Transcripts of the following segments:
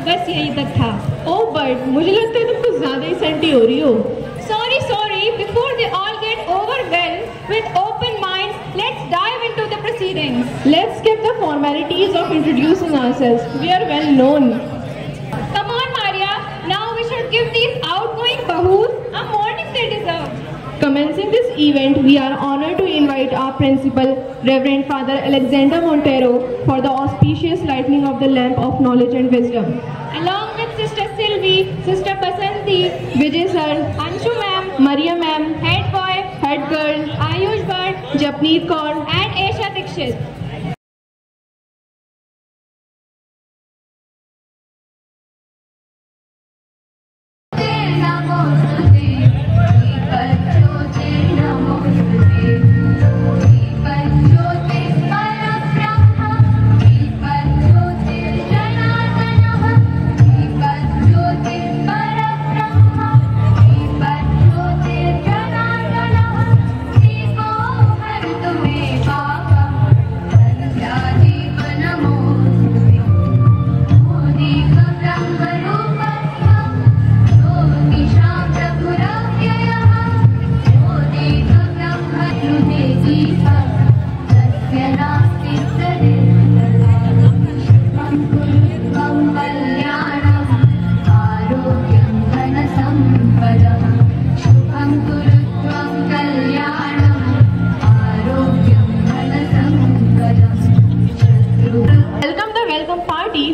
बस यही तक था। ओह बट मुझे लगता है तुम कुछ ज्यादा ही सेंटी हो रही हो। Sorry, before they all get overwhelmed with open minds, let's dive into the proceedings. Let's skip the formalities of introducing ourselves. We are well known. Come on, Maria. Now we should give these outgoing bahus a morning they deserve. Commencing this event, we are honored to invite our principal, Reverend Father Alexander Montero, for the auspicious lighting of the lamp of knowledge and wisdom. Along with Sister Sylvie, Sister Basanti, Vijay sir, Anshu ma'am, Maria ma'am, Head Boy, Head girl, Ayush Bhatt, Japneet Kaur, and Aisha Dikshit.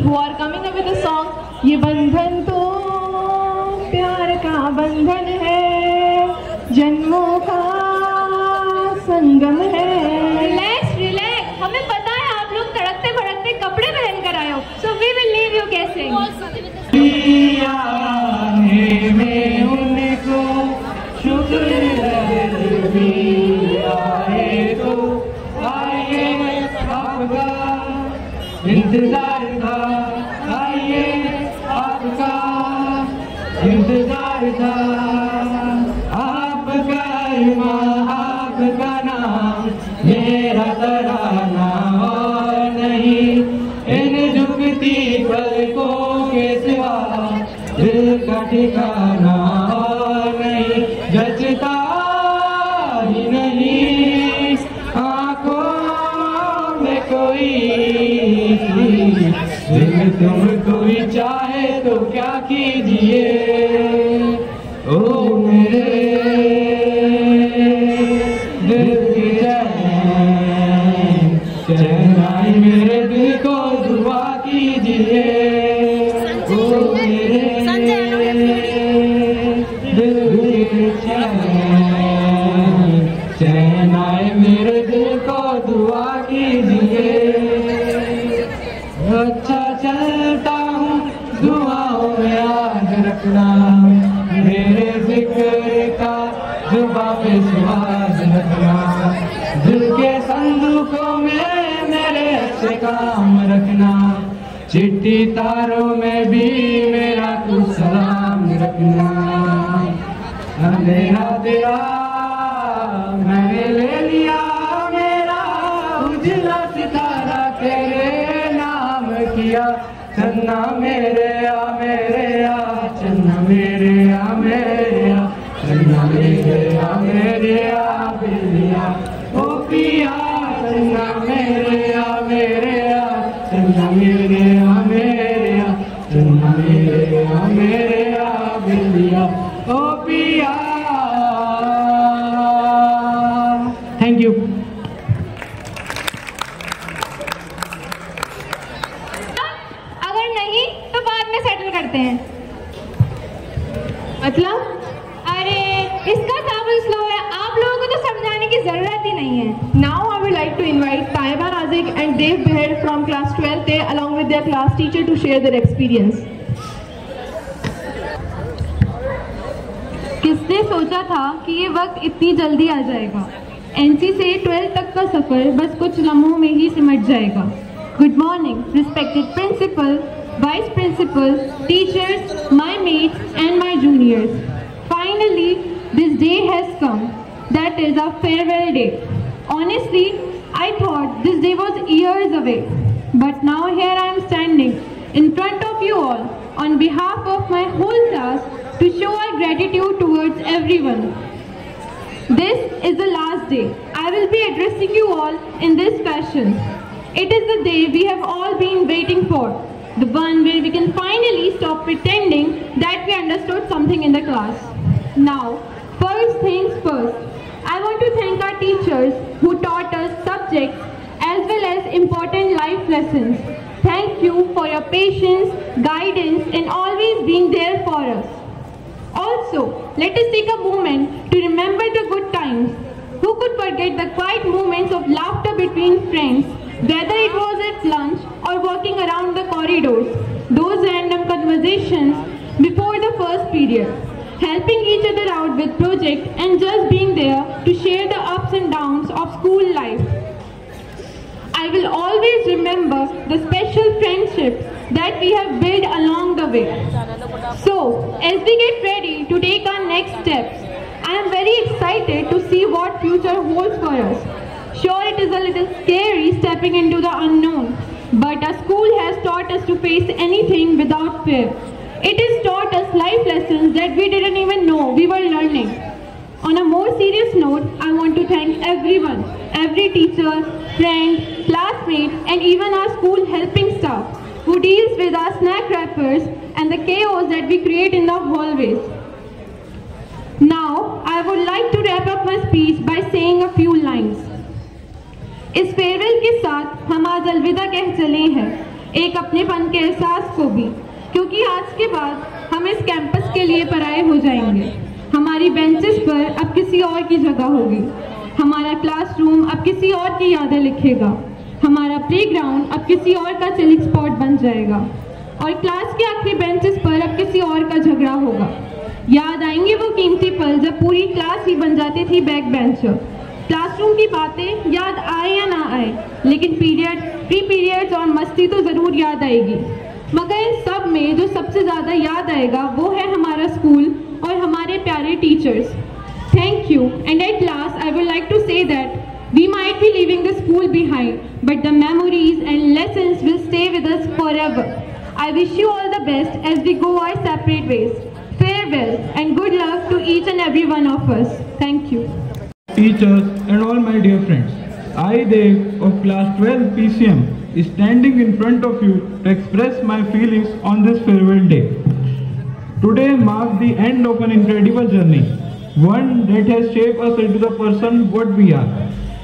who are coming up with a song ये बंधन तो प्यार का बंधन है जन्मों का संगम है। रिलैक्स हमें पता है आप लोग तड़कते भड़कते कपड़े पहन कर आए हो, so we will leave you कैसे। उनको शुक्र आए तो आइए आपका इंतजार था, आइए आपका इंतजार था, आपका आपका नाम मेरा तराना और नहीं, इन झुकती पलकों के सिवा दिल का ठिकाना और नहीं, जचता ही नहीं आँखों में कोई, दिल तुम कोई चाहे तो क्या कीजिए ओ मेरे दिल की चैन, चैन आई मेरे दिल को दुआ कीजिए ओ मेरे दिल की चैन, चैन आए मेरे दिल को दुआ कीजिए। अच्छा चलता हूँ दुआओं में याद रखना, मेरे जिक्र का जुबां पे स्वाद रखना, दिल के संदूकों में मेरे अच्छे काम रखना, चिट्ठी तारों में भी मेरा कुछ सलाम रखना। अंधेरा तेरा मैंने ले लिया, मेरा उजला सितारा तेरे नाम किया, चन्ना मेरे आ मेरे आ, चन्ना मेरे आ मेरे आ, चन्ना मेरे आ मेरे आ बिल्लिया ओ पिया, चन्ना मेरे आ मेरे आ, चन्ना मेरे आ मेरे आ, चन्ना मेरे आ मेरे आ बिल्लिया ओ पिया। Thank you. अगर नहीं तो बाद में सेटल करते हैं। मतलब अरे इसका साबुन स्लो है, आप लोगों को तो समझाने की जरूरत ही नहीं है। Now I would like to invite Taiba Razik and Dave Behed from class 12 along with their class teacher to share their experience. किसने सोचा था कि ये वक्त इतनी जल्दी आ जाएगा। एनसी से 12 तक का सफर बस कुछ लम्हों में ही सिमट जाएगा। Good morning respected principal, vice principal, teachers, my mates and my juniors. Finally this day has come, that is our farewell day. Honestly, I thought this day was years away, but now here I am standing in front of you all on behalf of my whole class to show our gratitude towards everyone. This is the last day. I will be addressing you all in this fashion. It is the day we have all been waiting for, the one where we can finally stop pretending that we understood something in the class. Now, first things first, I want to thank our teachers who taught us subjects as well as important life lessons. Thank you for your patience, guidance, and always being there for us. Also, let us take a moment to remember the good times. Who could forget the quiet moments of laughter between friends, whether it was at lunch or walking around the corridors, those random conversations before the first period, helping each other out with projects and just being there to share the ups and downs of school life. I will always remember the special friendships that we have built along the way. So, as we get ready to take our next steps, I am very excited to see what future holds for us. Sure, it is a little scary stepping into the unknown, but our school has taught us to face anything without fear. It has taught us life lessons that we didn't even know we were learning. On a more serious note, I want to thank everyone, every teacher, friend, classmate, and even our school helping staff who deals with our snack wrappers and the chaos that we create in the hallways. Now, I would like to wrap up my speech by saying a few lines. इस farewell के साथ हम आज अलविदा कह चले हैं, एक अपनेपन के एहसास को भी, क्योंकि आज के बाद हम इस कैंपस के लिए पराये हो जाएंगे। हमारी बेंचेस पर अब किसी और की जगह होगी, हमारा क्लासरूम अब किसी और की यादें लिखेगा, हमारा प्लेग्राउंड अब किसी और का चिलिंग स्पॉट बन जाएगा और क्लास के आखिरी बेंचेस पर अब किसी और का झगड़ा होगा। याद आएंगे वो कीमती पल जब पूरी क्लास ही बन जाती थी बैक बेंचर। क्लासरूम की बातें याद आए या ना आए, लेकिन पीरियड, प्री पीरियड्स और मस्ती तो ज़रूर याद आएगी। मगर इन सब में जो सबसे ज़्यादा याद आएगा वो है हमारा स्कूल और हमारे प्यारे teachers. Thank you, and at last I would like to say that we might be leaving the school behind, but the memories and lessons will stay with us forever. I wish you all the best as we go our separate ways. Farewell and good luck to each and every one of us. Thank you. Teachers and all my dear friends, I, Dev of class 12 PCM, is standing in front of you to express my feelings on this farewell day. Today marks the end of an incredible journey, one that has shaped us into the person what we are.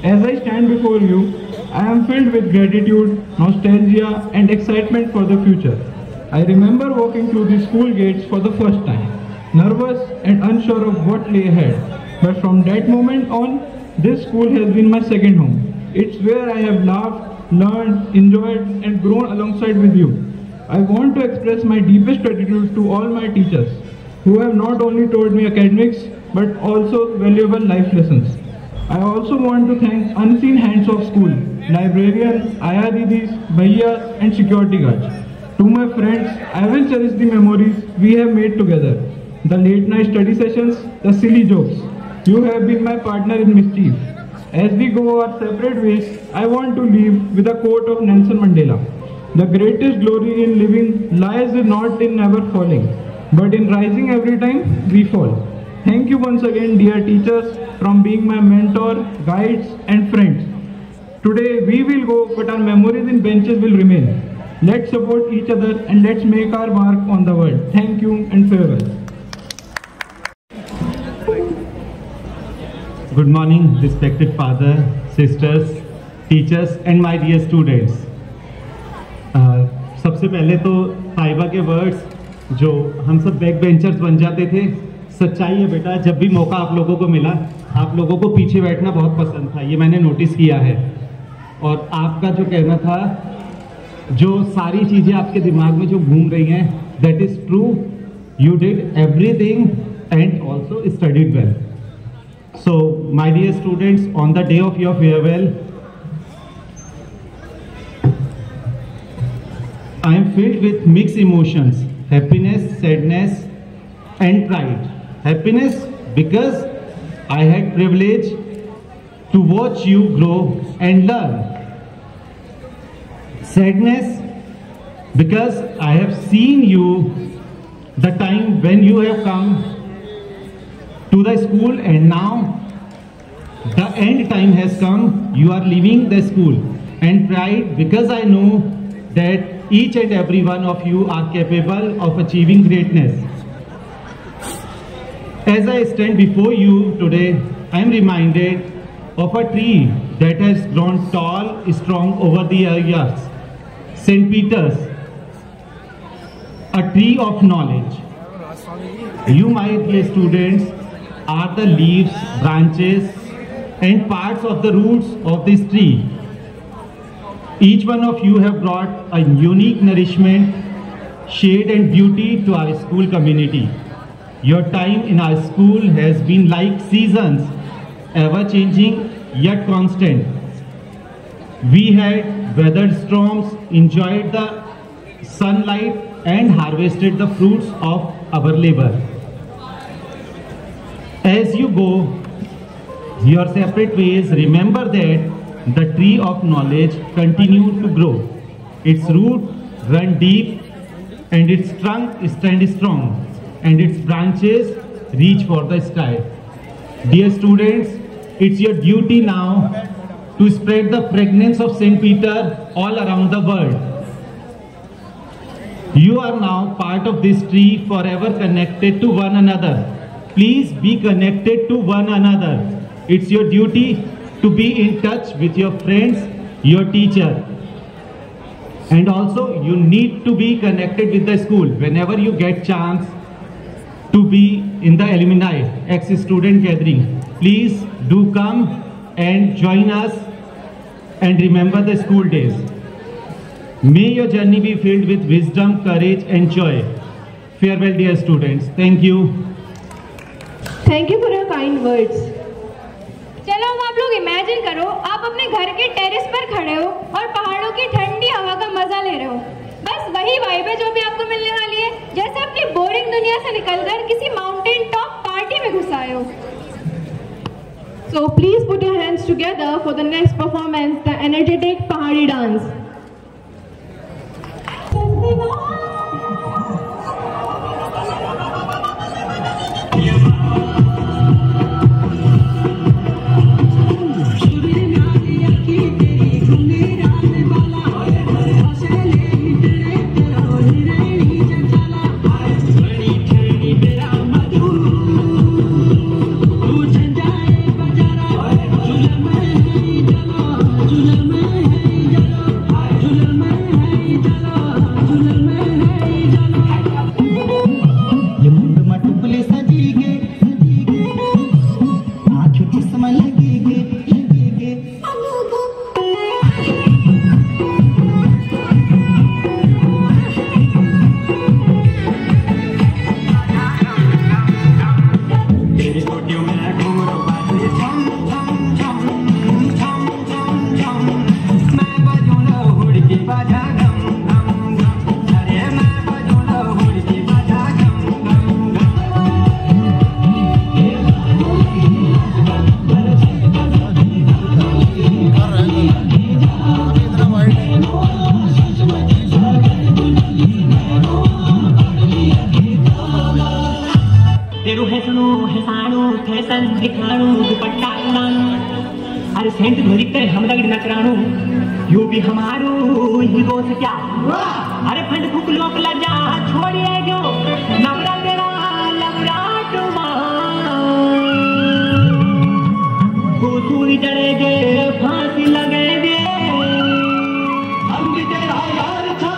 As I stand before you, I am filled with gratitude, nostalgia and excitement for the future. I remember walking through the school gates for the first time, nervous and unsure of what lay ahead. But from that moment on, this school has been my second home. It's where I have laughed, learned, enjoyed and grown alongside with you. I want to express my deepest gratitude to all my teachers who have not only taught me academics but also valuable life lessons. I also want to thank unseen hands of school, librarians, Aya Didis, Bhaiyas and security guards. To my friends, I will cherish the memories we have made together. The late night study sessions, the silly jokes. You have been my partner in mischief. As we go our separate ways, I want to leave with a quote of Nelson Mandela. The greatest glory in living lies not in never falling, but in rising every time we fall. Thank you once again, dear teachers, from being my mentor, guides and friends. Today we will go, but our memories in benches will remain. Let's support each other and let's make our mark on the world. Thank you and farewell. Good morning, respected father, sisters, teachers and my dear students. सबसे पहले तो ताइबा के words जो हम सब back benchers बन जाते थे, सच्चाई है बेटा, जब भी मौका आप लोगों को मिला, आप लोगों को पीछे बैठना बहुत पसंद था, ये मैंने नोटिस किया है। और आपका जो कहना था, जो सारी चीज़ें आपके दिमाग में जो घूम रही हैं, that is true, you did everything and also studied well. So, my dear students, on the day of your farewell, I am filled with mixed emotions, happiness, sadness and pride. Happiness because I had privilege to watch you grow and learn. Sadness because I have seen you the time when you have come to the school, and now the end time has come. You are leaving the school, and pride, because I know that each and every one of you are capable of achieving greatness. As I stand before you today, I am reminded of a tree that has grown tall, strong over the years. St. Peter's, a tree of knowledge. You, my dear students, are the leaves, branches, and parts of the roots of this tree. Each one of you have brought a unique nourishment, shade, and beauty to our school community. Your time in our school has been like seasons, ever changing yet constant. We had weathered storms, enjoyed the sunlight, and harvested the fruits of our labor. As you go your separate ways, remember that the tree of knowledge continues to grow. Its roots run deep, and its trunk stands strong, and its branches reach for the sky. Dear students, it's your duty now to spread the fragrance of St. Peter all around the world. You are now part of this tree, forever connected to one another. Please be connected to one another. It's your duty to be in touch with your friends, your teacher. And also you need to be connected with the school whenever you get chance to be in the alumni ex-student gathering. Please do come and join us and remember the school days. May your journey be filled with wisdom, courage, and joy. Farewell, dear students. Thank you. Thank you for your kind words. चलो अब आप लोग imagine करो, आप अपने घर के terrace पर खड़े हो और पहाड़ों की ठंडी हवा का मजा ले रहे हो। बस वही वाइब है जो भी आपको मिलने वाली है, जैसे अपनी बोरिंग दुनिया से निकलकर किसी माउंटेन टॉप पार्टी में घुस आए हो। So please put your hands together for the next performance, the energetic Pahadi dance. अरे सेंट धोरी पे हम लग नचराणू यू भी हमारू हीरो से क्या अरे फंड फूक लोक लजा छोड़िए जो नवरा तेरा लवरा टुमा गोसूरी जड़ेगे फांसी लगेगे हम भी तेरा यार था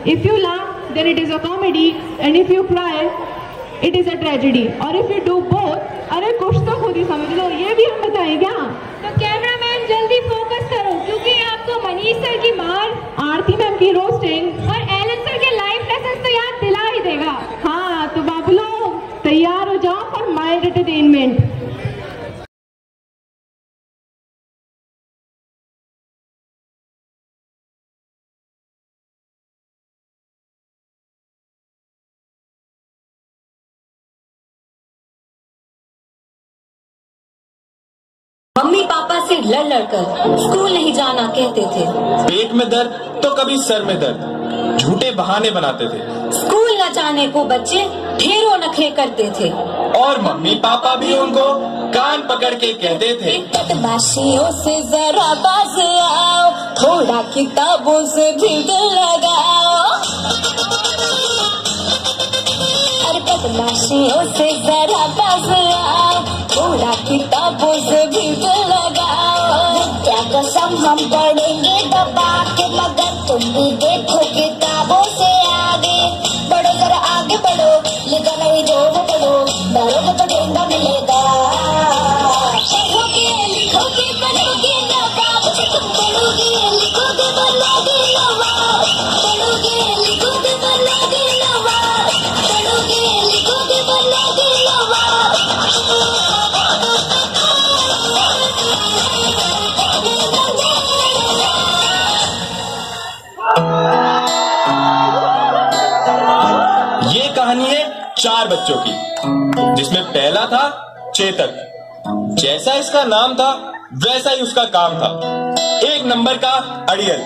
If you laugh, then it is a comedy, and if you cry, it is a tragedy. और if you do both, अरे कुछ तो खुद ही समझ लो, ये भी हम बताएं क्या? तो कैमरामैन जल्दी फोकस करो, क्योंकि आपको मनीष सर की मार, आरती मैम की रोस्टिंग और एलन सर के लाइफ लेसन तो याद दिला ही देगा। हाँ, तो बाबू लोग तैयार हो जाओ for mild entertainment. Mummy papa से लड़ लड़कर स्कूल नहीं जाना कहते थे। पेट में दर्द तो कभी सर में दर्द, झूठे बहाने बनाते थे। स्कूल न जाने को बच्चे ढेरों नखरे करते थे, और मम्मी पापा भी उनको कान पकड़ के कहते थे, बदमाशियों से जरा बाज आओ, थोड़ा किताबों से भी दिल लगाओ। अरे बदमाशियों से जरा बाज आओ, थोड़ा किताबों से भी दिल लगाओ। क्या कसम हम पढ़ेंगे दबा के, मगर तुम भी देखो किताबों से आगे बढ़ो, जरा आगे बढ़ो, लिखा नहीं जो वो पढ़ो, डरोगे तो डंडा मिलेगा। पढ़ोगे लिखोगे बनोगे नवाब, तुम पढ़ोगे लिखोगे बनोगे नवाब, पढ़ोगे लिखोगे बनोगे 4 बच्चों की, जिसमें पहला था चेतक। जैसा इसका नाम था वैसा ही उसका काम था, 1 नंबर का अड़ियल।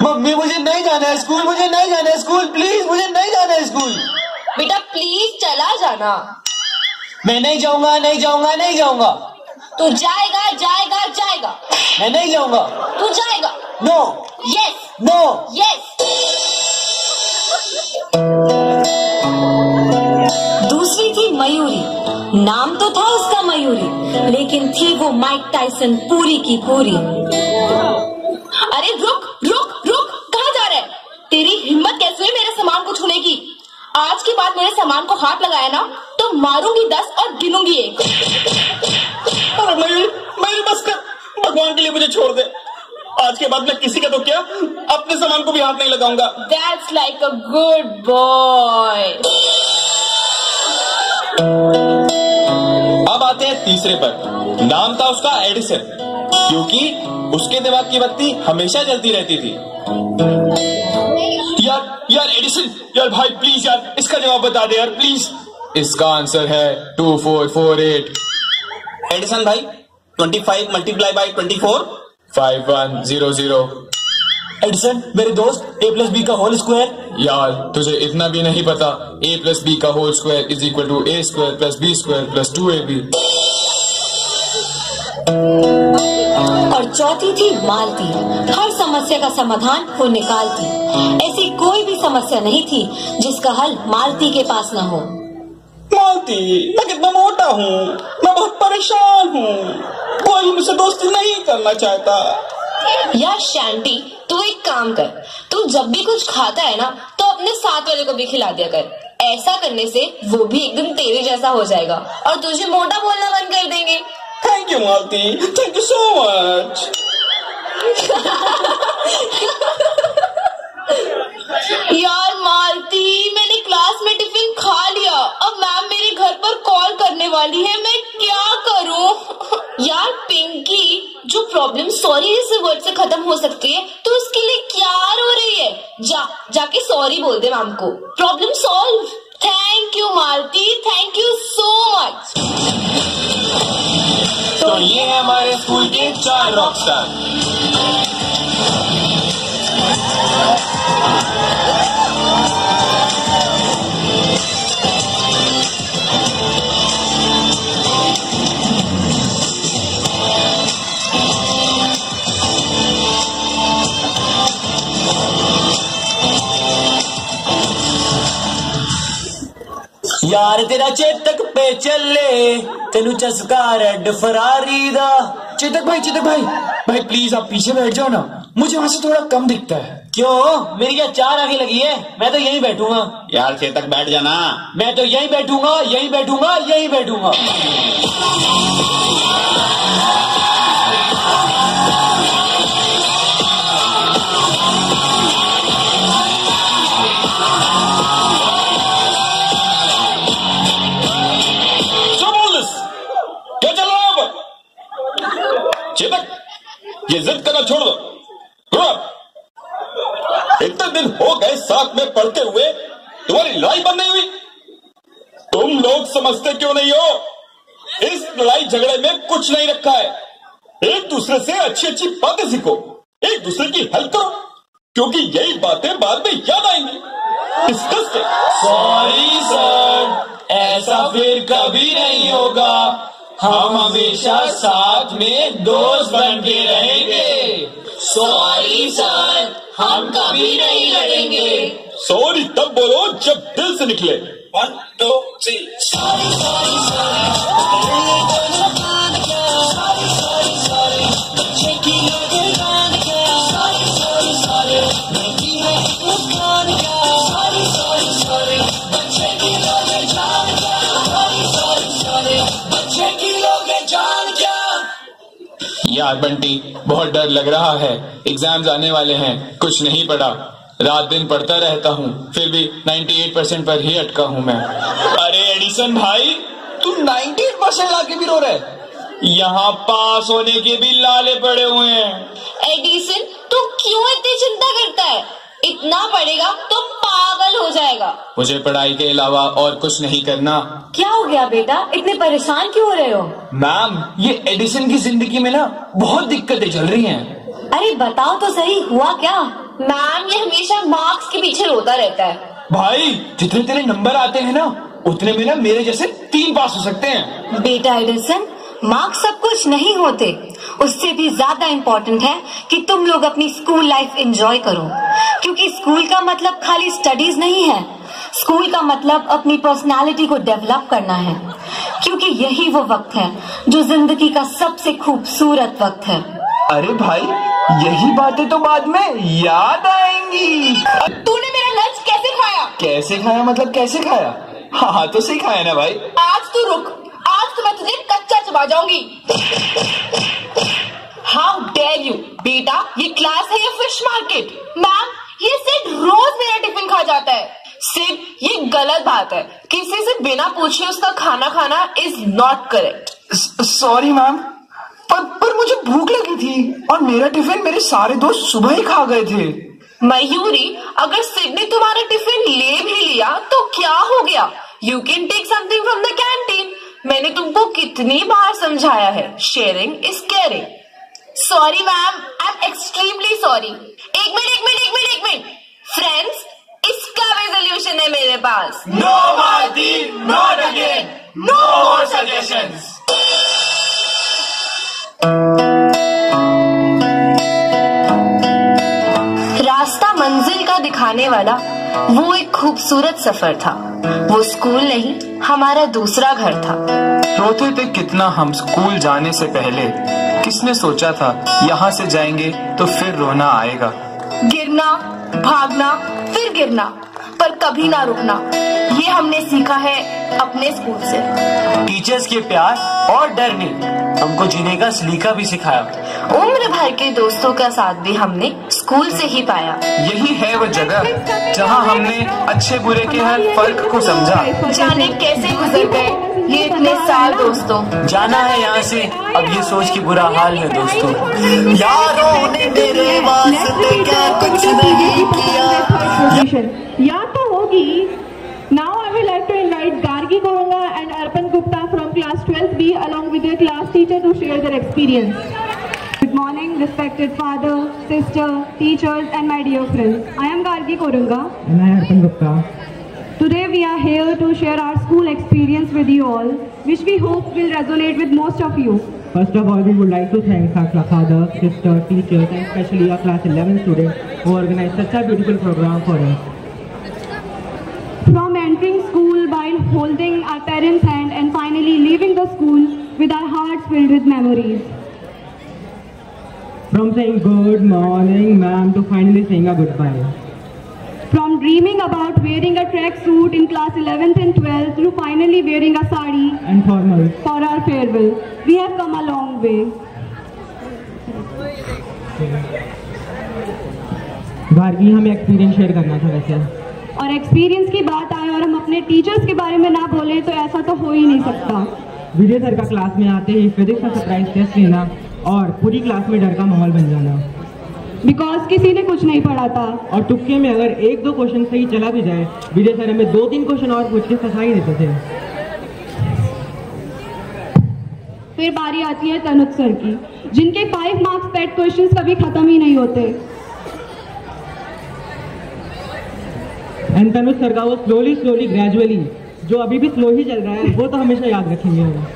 मम्मी मुझे नहीं जाना है स्कूल, मुझे नहीं जाना है स्कूल, प्लीज मुझे नहीं जाना है स्कूल। बेटा प्लीज चला जाना। मैं नहीं जाऊंगा, नहीं जाऊंगा, नहीं जाऊंगा। तू जाएगा जाएगा जाएगा। मैं नहीं जाऊंगा। तू जाएगा। नो। यस। नो। यस। दूसरी थी मयूरी। नाम तो था उसका मयूरी, लेकिन थी वो माइक टाइसन पूरी की पूरी। अरे रुक रुक रुक, कहाँ जा रहा है? तेरी हिम्मत कैसे है मेरे सामान को छूने की? आज के बाद मेरे सामान को हाथ लगाया ना तो मारूंगी 10 और गिनूंगी 1। मयूरी बस कर, भगवान के लिए मुझे छोड़ दे। आज के बाद मैं किसी का तो क्या, अपने सामान को भी हाथ नहीं लगाऊंगा। That's like a good boy. अब आते हैं तीसरे पर। नाम था उसका एडिसन, क्योंकि उसके दिमाग की बत्ती हमेशा जलती रहती थी। यार एडिसन, यार भाई प्लीज यार, इसका जवाब बता दे यार प्लीज। इसका आंसर है 2448। एडिसन भाई, 25 मल्टीप्लाई बाई 24 5100। एडिसन मेरे दोस्त, a+b का होल स्क्वायर। यार तुझे इतना भी नहीं पता, a+b का whole square is equal to a square plus b square plus 2ab। और चौथी थी मालती। हर समस्या का समाधान वो निकालती। ऐसी कोई भी समस्या नहीं थी जिसका हल मालती के पास न हो। मालती, मैं कितना मोटा हूँ, मैं बहुत परेशान हूँ, कोई मुझसे दोस्ती नहीं करना चाहता। यार शैंटी, तू एक काम कर, तू जब भी कुछ खाता है ना तो अपने साथ वाले को भी खिला दिया कर। ऐसा करने से वो भी एकदम तेरे जैसा हो जाएगा और तुझे मोटा बोलना बंद कर देंगे। Thank you Malti, thank you so much. यार मालती, मैंने क्लास में टिफिन खा लिया, अब मैम मेरे घर पर कॉल करने वाली है, मैं क्या करूं? यार पिंकी, जो प्रॉब्लम सॉरी जैसे वर्ड से खत्म हो सकती है तो उसके लिए क्या रो रही है? जाके सॉरी बोल दे मैम को, problem solve. Thank you Malti, thank you so much. तो ये है हमारे स्कूल के 4 रॉकस्टार। यार तेरा चेतक पे चले, तेनू चस्का रेड फरारी दा। चेतक भाई प्लीज आप पीछे बैठ जाओ ना, मुझे वहां से थोड़ा कम दिखता है। क्यों, मेरी क्या 4 आंखें लगी है? मैं तो यहीं बैठूंगा। यार चेतक बैठ जाना। मैं तो यहीं बैठूंगा, यहीं बैठूंगा, यहीं बैठूंगा। चेतक, ये जिद करना छोड़ दो। इतने दिन हो गए साथ में पढ़ते हुए, तुम्हारी लड़ाई बंद नहीं हुई। तुम लोग समझते क्यों नहीं हो? इस लड़ाई झगड़े में कुछ नहीं रखा है। एक दूसरे से अच्छी अच्छी बातें सीखो, एक दूसरे की हेल्प करो, क्योंकि यही बातें बाद में याद आएंगी। डिस्कस करो। सॉरी सर, ऐसा फिर कभी नहीं होगा। हम हमेशा साथ में दोस्त बन के रहेंगे। सॉरी सर, हम कभी नहीं लड़ेंगे। सॉरी तब बोलो जब दिल से निकले। 1 2 3 सॉरी सॉरी सॉरी, बच्चे की लोग जान गया। सॉरी सॉरी सॉरी, नहीं है मुस्कान गया। सॉरी सॉरी सॉरी, बच्चे की लोग जान गया। सॉरी सॉरी सॉरी, बच्चे की लोग जान गया। यार बंटी, बहुत डर लग रहा है, एग्जाम्स आने वाले हैं, कुछ नहीं पढ़ा, रात दिन पढ़ता रहता हूँ, फिर भी 98% पर ही अटका हूँ मैं। अरे एडिसन भाई, तू 98% लाके भी रो रहे? यहाँ पास होने के भी लाले पड़े हुए हैं। एडिसन, तू क्यों इतनी चिंता करता है? इतना पढ़ेगा तो पास पागल हो जाएगा। मुझे पढ़ाई के अलावा और कुछ नहीं करना। क्या हो गया बेटा, इतने परेशान क्यों हो रहे हो? मैम, ये एडिसन की जिंदगी में ना बहुत दिक्कतें चल रही हैं। अरे बताओ तो सही, हुआ क्या? मैम, ये हमेशा मार्क्स के पीछे रोता रहता है। भाई, जितने तेरे नंबर आते हैं ना, उतने में ना मेरे जैसे 3 पास हो सकते हैं। बेटा एडिसन, मार्क्स सब कुछ नहीं होते, उससे भी ज्यादा इम्पोर्टेंट है कि तुम लोग अपनी स्कूल लाइफ एंजॉय करो, क्योंकि स्कूल का मतलब खाली स्टडीज नहीं है। स्कूल का मतलब अपनी पर्सनालिटी को डेवलप करना है, क्योंकि यही वो वक्त है जो जिंदगी का सबसे खूबसूरत वक्त है। अरे भाई, यही बातें तो बाद में याद आएंगी। तूने मेरा लंच कैसे खाया? कैसे खाया मतलब कैसे खाया? हाँ तो सही खाया ना भाई। आज तू रुक, आज तो मैं तुझे कच्चा चबा जाऊंगी। How dare you! बेटा, ये क्लास है या फिश मार्केट? मैम, ये सिर्फ रोज मेरा टिफिन खा जाता है। सिर्फ ये गलत बात है, किसी से बिना पूछे उसका खाना खाना is not correct. Sorry ma'am, पर मुझे भूख लगी थी और मेरा टिफिन मेरे सारे दोस्त सुबह ही खा गए थे। मयूरी, अगर सिड ने तुम्हारा टिफिन ले भी लिया तो क्या हो गया? You can take something from the canteen. मैंने तुमको कितनी बार समझाया है, sharing is caring. Sorry ma'am, I am extremely sorry. एक मिनट फ्रेंड्स, इसका रेजोल्यूशन है मेरे पास। No Marty, not again, no more suggestions. रास्ता मंजिल का दिखाने वाला वो एक खूबसूरत सफर था। वो स्कूल नहीं, हमारा दूसरा घर था। रोते थे कितना हम स्कूल जाने से पहले। किसने सोचा था यहाँ से जाएंगे तो फिर रोना आएगा। गिरना, भागना, फिर गिरना, पर कभी ना रुकना, ये हमने सीखा है अपने स्कूल से। टीचर्स के प्यार और डर ने हमको जीने का सलीका भी सिखाया। उम्र भर के दोस्तों का साथ भी हमने स्कूल से ही पाया। यही है वो जगह जहाँ हमने अच्छे बुरे के हर फर्क को समझा। जाने कैसे गुजर गए ये इतने साल दोस्तों। जाना है यहाँ से अब ये सोच के बुरा हाल है दोस्तों। यारों ने मेरे वास्ते क्या कुछ नहीं किया। या तो होगी। Now I would like to invite Gargi Koronga and Arpan Gupta from class 12th B along with their class teacher to share their experience. Good morning, respected father, sister, teachers and my dear friends. I am Gargi Koronga. And I am Arpan Gupta. Today we are here to share our school experience with you all, which we hope will resonate with most of you. First of all, we would like to thank our father, sister, teachers and especially our class 11 students who organized such a beautiful program for us. From entering school while holding our parents' hand and finally leaving the school with our hearts filled with memories. From saying good morning ma'am to finally saying a goodbye. From dreaming about wearing a track suit in class 11th and 12th to finally wearing a sari and formal for our farewell. We have come a long way. Gargi, हमें experience share करना था वैसे। और experience की बात आए और हम अपने टीचर्स के बारे में ना बोले तो ऐसा तो हो ही नहीं सकता। विजय सर का क्लास में आते ही फिजिक्स का सरप्राइज टेस्ट लेना और पूरी क्लास में डर का माहौल बन जाना। बिकॉज किसी ने कुछ नहीं पढ़ा था और तुक्के में अगर 1-2 क्वेश्चन सही चला भी जाए, विजय सर हमें 2-3 क्वेश्चन और पूछ के फंसा ही देते थे। फिर बारी आती है तनुज सर की, जिनके 5 मार्क्स पेट क्वेश्चंस कभी खत्म ही नहीं होते। एंड तनुज सर का वो स्लोली ग्रेजुअली जो अभी भी स्लो ही चल रहा है, वो तो हमेशा याद रखेंगे हम।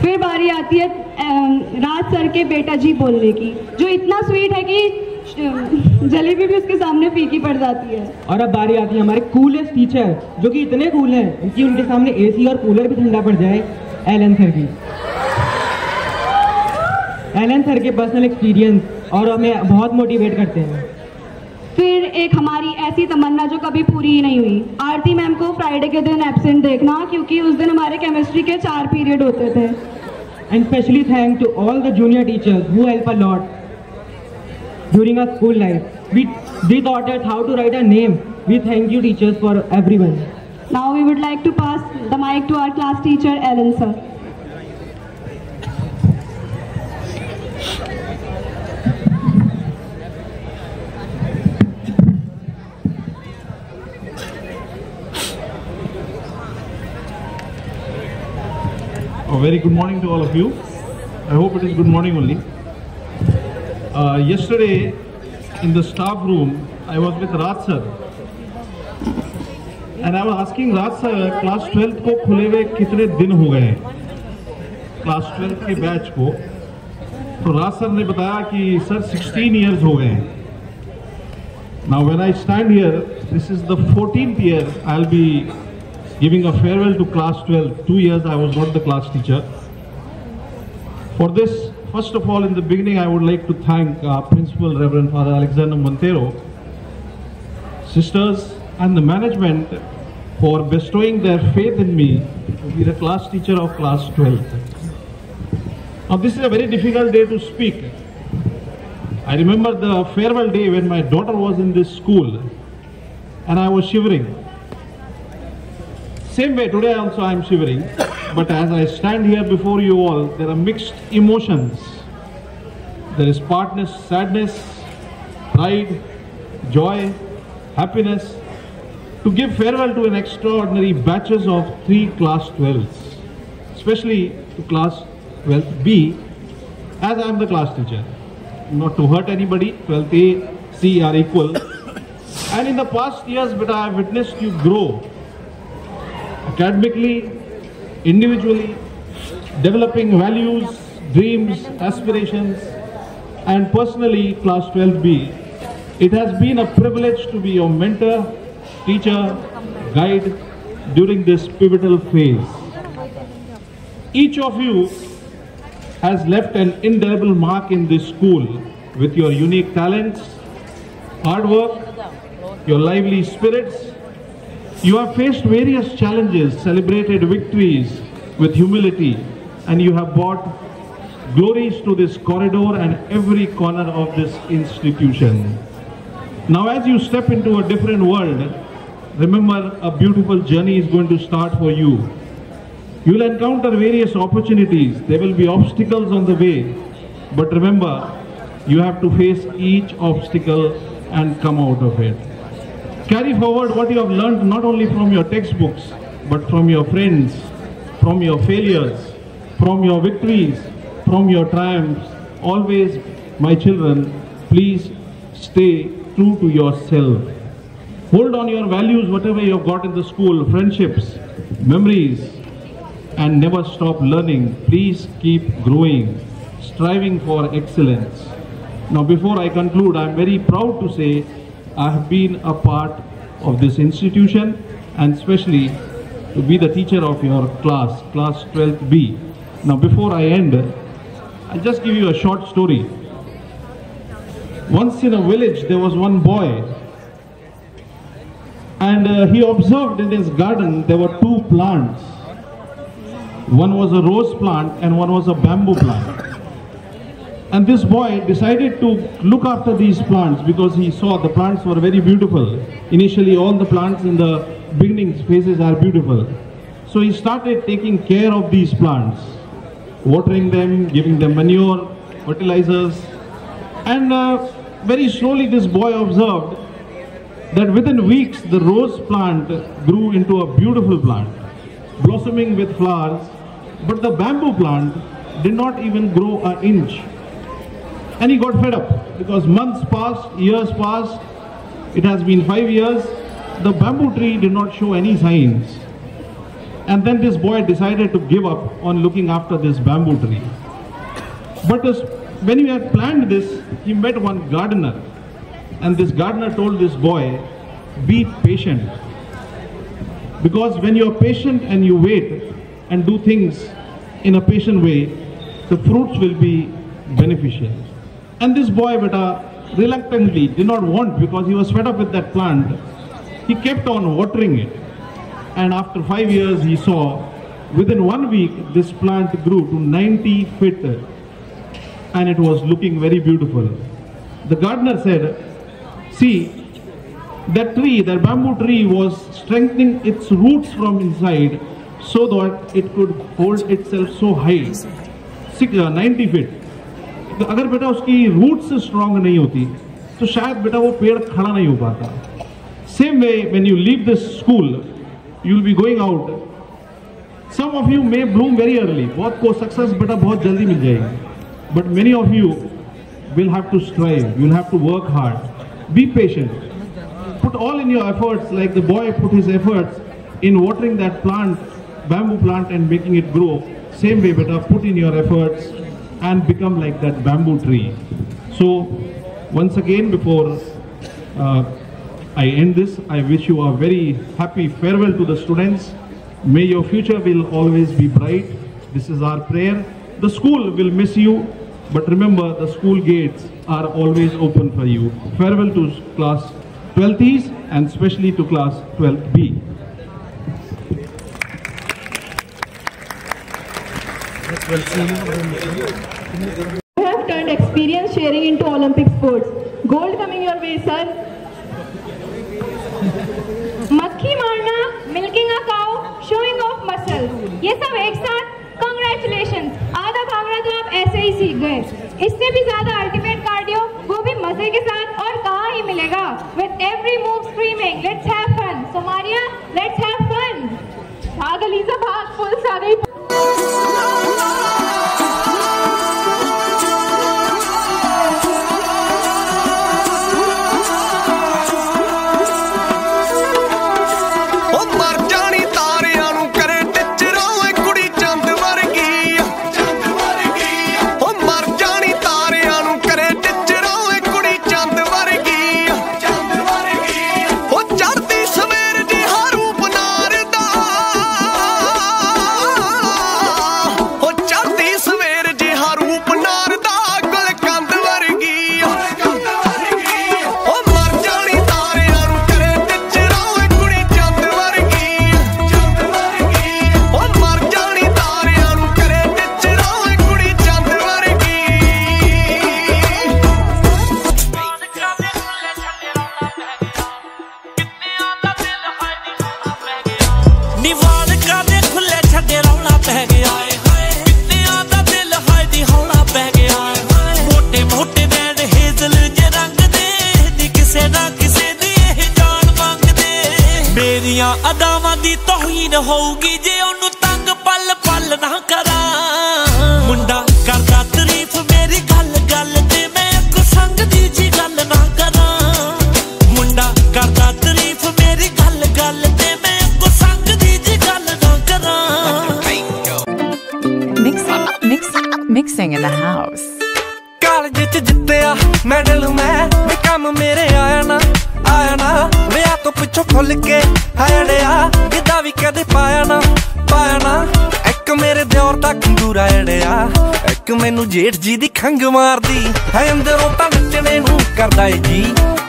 फिर बारी आती है राज सर के बेटा जी बोलने की, जो इतना स्वीट है कि जलेबी भी उसके सामने फीकी पड़ जाती है। और अब बारी आती है हमारे कूलेस्ट टीचर, जो कि इतने कूल हैं कि उनके सामने एसी और कूलर भी ठंडा पड़ जाए, एलन सर की। एलन सर के पर्सनल एक्सपीरियंस और हमें बहुत मोटिवेट करते हैं। फिर एक हमारी ऐसी तमन्ना जो कभी पूरी ही नहीं हुई, आरती मैम को फ्राइडे के दिन एब्सेंट देखना, क्योंकि उस दिन हमारे केमिस्ट्री के 4 पीरियड होते थे। And specially thank to all the junior teachers who help a lot during our school life. We thought out how to write a name. We thank you teachers for everyone. Now we would like to pass the mic to our class teacher Ellen sir. A very good morning to all of you. I hope it is good morning only. Yesterday in the staff room, I was with Raj sir. And I was asking Raj sir, class 12th को खुले हुए कितने दिन हो गए हैं class 12th के batch को. तो राज सर ने बताया कि सर 16 years हो गए हैं. Now when I stand here, this is the 14th year I'll be giving a farewell to class 12. 2 years I was not the class teacher. For this, first of all, in the beginning, I would like to thank our principal, Reverend Father Alexander Montero, sisters, and the management for bestowing their faith in me to be the class teacher of class 12. Now, this is a very difficult day to speak. I remember the farewell day when my daughter was in this school, and I was shivering. Same way, today also I am shivering, but as I stand here before you all, there are mixed emotions. There is partness, sadness, pride, joy, happiness, to give farewell to an extraordinary batches of 3 class 12s, especially to class 12B, as I am the class teacher. Not to hurt anybody, 12th A, C are equal. And in the past years, but I have witnessed you grow academically, individually, developing values, dreams, aspirations, and personally, class 12B. It has been a privilege to be your mentor, teacher, guide during this pivotal phase. Each of you has left an indelible mark in this school with your unique talents, hard work, your lively spirits. You have faced various challenges, celebrated victories with humility, and you have brought glories to this corridor and every corner of this institution. Now, as you step into a different world, remember a beautiful journey is going to start for you. You will encounter various opportunities. There will be obstacles on the way. But remember, you have to face each obstacle and come out of it. Carry forward what you have learned not only from your textbooks, but from your friends, from your failures, from your victories, from your triumphs. Always, my children, please stay true to yourself. Hold on your values, whatever you have got in the school, friendships, memories, and never stop learning. Please keep growing, striving for excellence. Now, before I conclude, I am very proud to say I have been a part of this institution, and especially to be the teacher of your class, class 12B. Now, before I end, I'll just give you a short story. Once in a village, there was one boy, and he observed in his garden there were 2 plants. One was a rose plant and one was a bamboo plant. And this boy decided to look after these plants because he saw the plants were very beautiful. Initially, all the plants in the beginning phases are beautiful. So he started taking care of these plants, watering them, giving them manure, fertilizers. And very slowly this boy observed that within weeks the rose plant grew into a beautiful plant, blossoming with flowers. But the bamboo plant did not even grow an inch. And he got fed up because months passed, years passed. It has been 5 years. The bamboo tree did not show any signs. And then this boy decided to give up on looking after this bamboo tree. But when he had planned this, he met one gardener. And this gardener told this boy, be patient. Because when you are patient and you wait and do things in a patient way, the fruits will be beneficial. And this boy, reluctantly did not want, because he was fed up with that plant. He kept on watering it. And after 5 years, he saw, within 1 week, this plant grew to 90 feet. And it was looking very beautiful. The gardener said, see, that tree, that bamboo tree was strengthening its roots from inside so that it could hold itself so high, 90 feet. तो अगर बेटा उसकी root से strong नहीं होती तो शायद बेटा वो पेड़ खड़ा नहीं हो पाता. Same way, when you leave this school, you will be going out Some of you may bloom very early. बहुत को success बेटा बहुत जल्दी मिल जाएगी. But many of you will have to strive. You'll have to work hard. Be patient. Put all in your efforts, like the boy put his efforts in watering that plant, bamboo plant, and making it grow. Same way, beta, put in your efforts and become like that bamboo tree. So, once again, before I end this, I wish you a very happy farewell to the students. May your future will always be bright. This is our prayer. The school will miss you, but remember, the school gates are always open for you. Farewell to class 12Ts and especially to class 12B. You have turned experience sharing into Olympic sports. Gold coming your way, sir. मक्खी मारना, milking a cow, showing off muscle, ये सब एक साथ. Congratulations. आधा भागना तो आप ऐसे ही सीख गए. इससे भी ज्यादा अल्टीमेट कार्डियो, वो भी मजे के साथ, और कहाँ ही मिलेगा. With every move screaming, let's have fun. So Maria, let's have fun. भाग अलीजा भाग, फुल आ गई. ਅਦਾਵਾਂ ਦੀ ਤੋਹੀਨ ਹੋਊਗੀ ਜੇ ਉਹਨੂੰ ਤੰਗ ਪਲ ਪਲ ਨਾ ਕਰਾਂ. ਮੁੰਡਾ ਕਰਦਾ ਤਾਰੀਫ ਮੇਰੀ ਗੱਲ ਗੱਲ ਤੇ ਮੈਂ ਅੱਗੋਂ ਸੰਗ ਦੀ ਜੀ ਗੱਲ ਨਾ ਕਰਾਂ. ਮੁੰਡਾ ਕਰਦਾ ਤਾਰੀਫ ਮੇਰੀ ਗੱਲ ਗੱਲ ਤੇ ਮੈਂ ਅੱਗੋਂ ਸੰਗ ਦੀ ਜੀ ਗੱਲ ਨਾ ਕਰਾਂ. Mixing in the house. College ਚ ਜਿੱਤਿਆ ਮੈਡਲ ਮੈਂ ਕੰਮ ਮੇਰੇ ਆਇਆ ਨਾ ਵਿਆਹ ਤੋਂ ਪਿੱਛੋਂ ਖੁੱਲ ਕੇ ਹਾਇੜਿਆ ਕਿਦਾਂ ਵੀ ਕਦੇ ਪਾਇਆ ਨਾ ਇੱਕ ਮੇਰੇ ਦਿਓਰ ਦਾ ਖੰਗੂਰਾ ਅੜਿਆ ਇੱਕ ਮੈਨੂੰ ਜੇਠ ਜੀ ਦੀ ਖੰਗ ਮਾਰਦੀ ਹੈ ਅੰਦਰੋਂ ਤਾਂ ਨੱਚਣੇ ਨੂੰ ਕਰਦਾ ਏ ਜੀ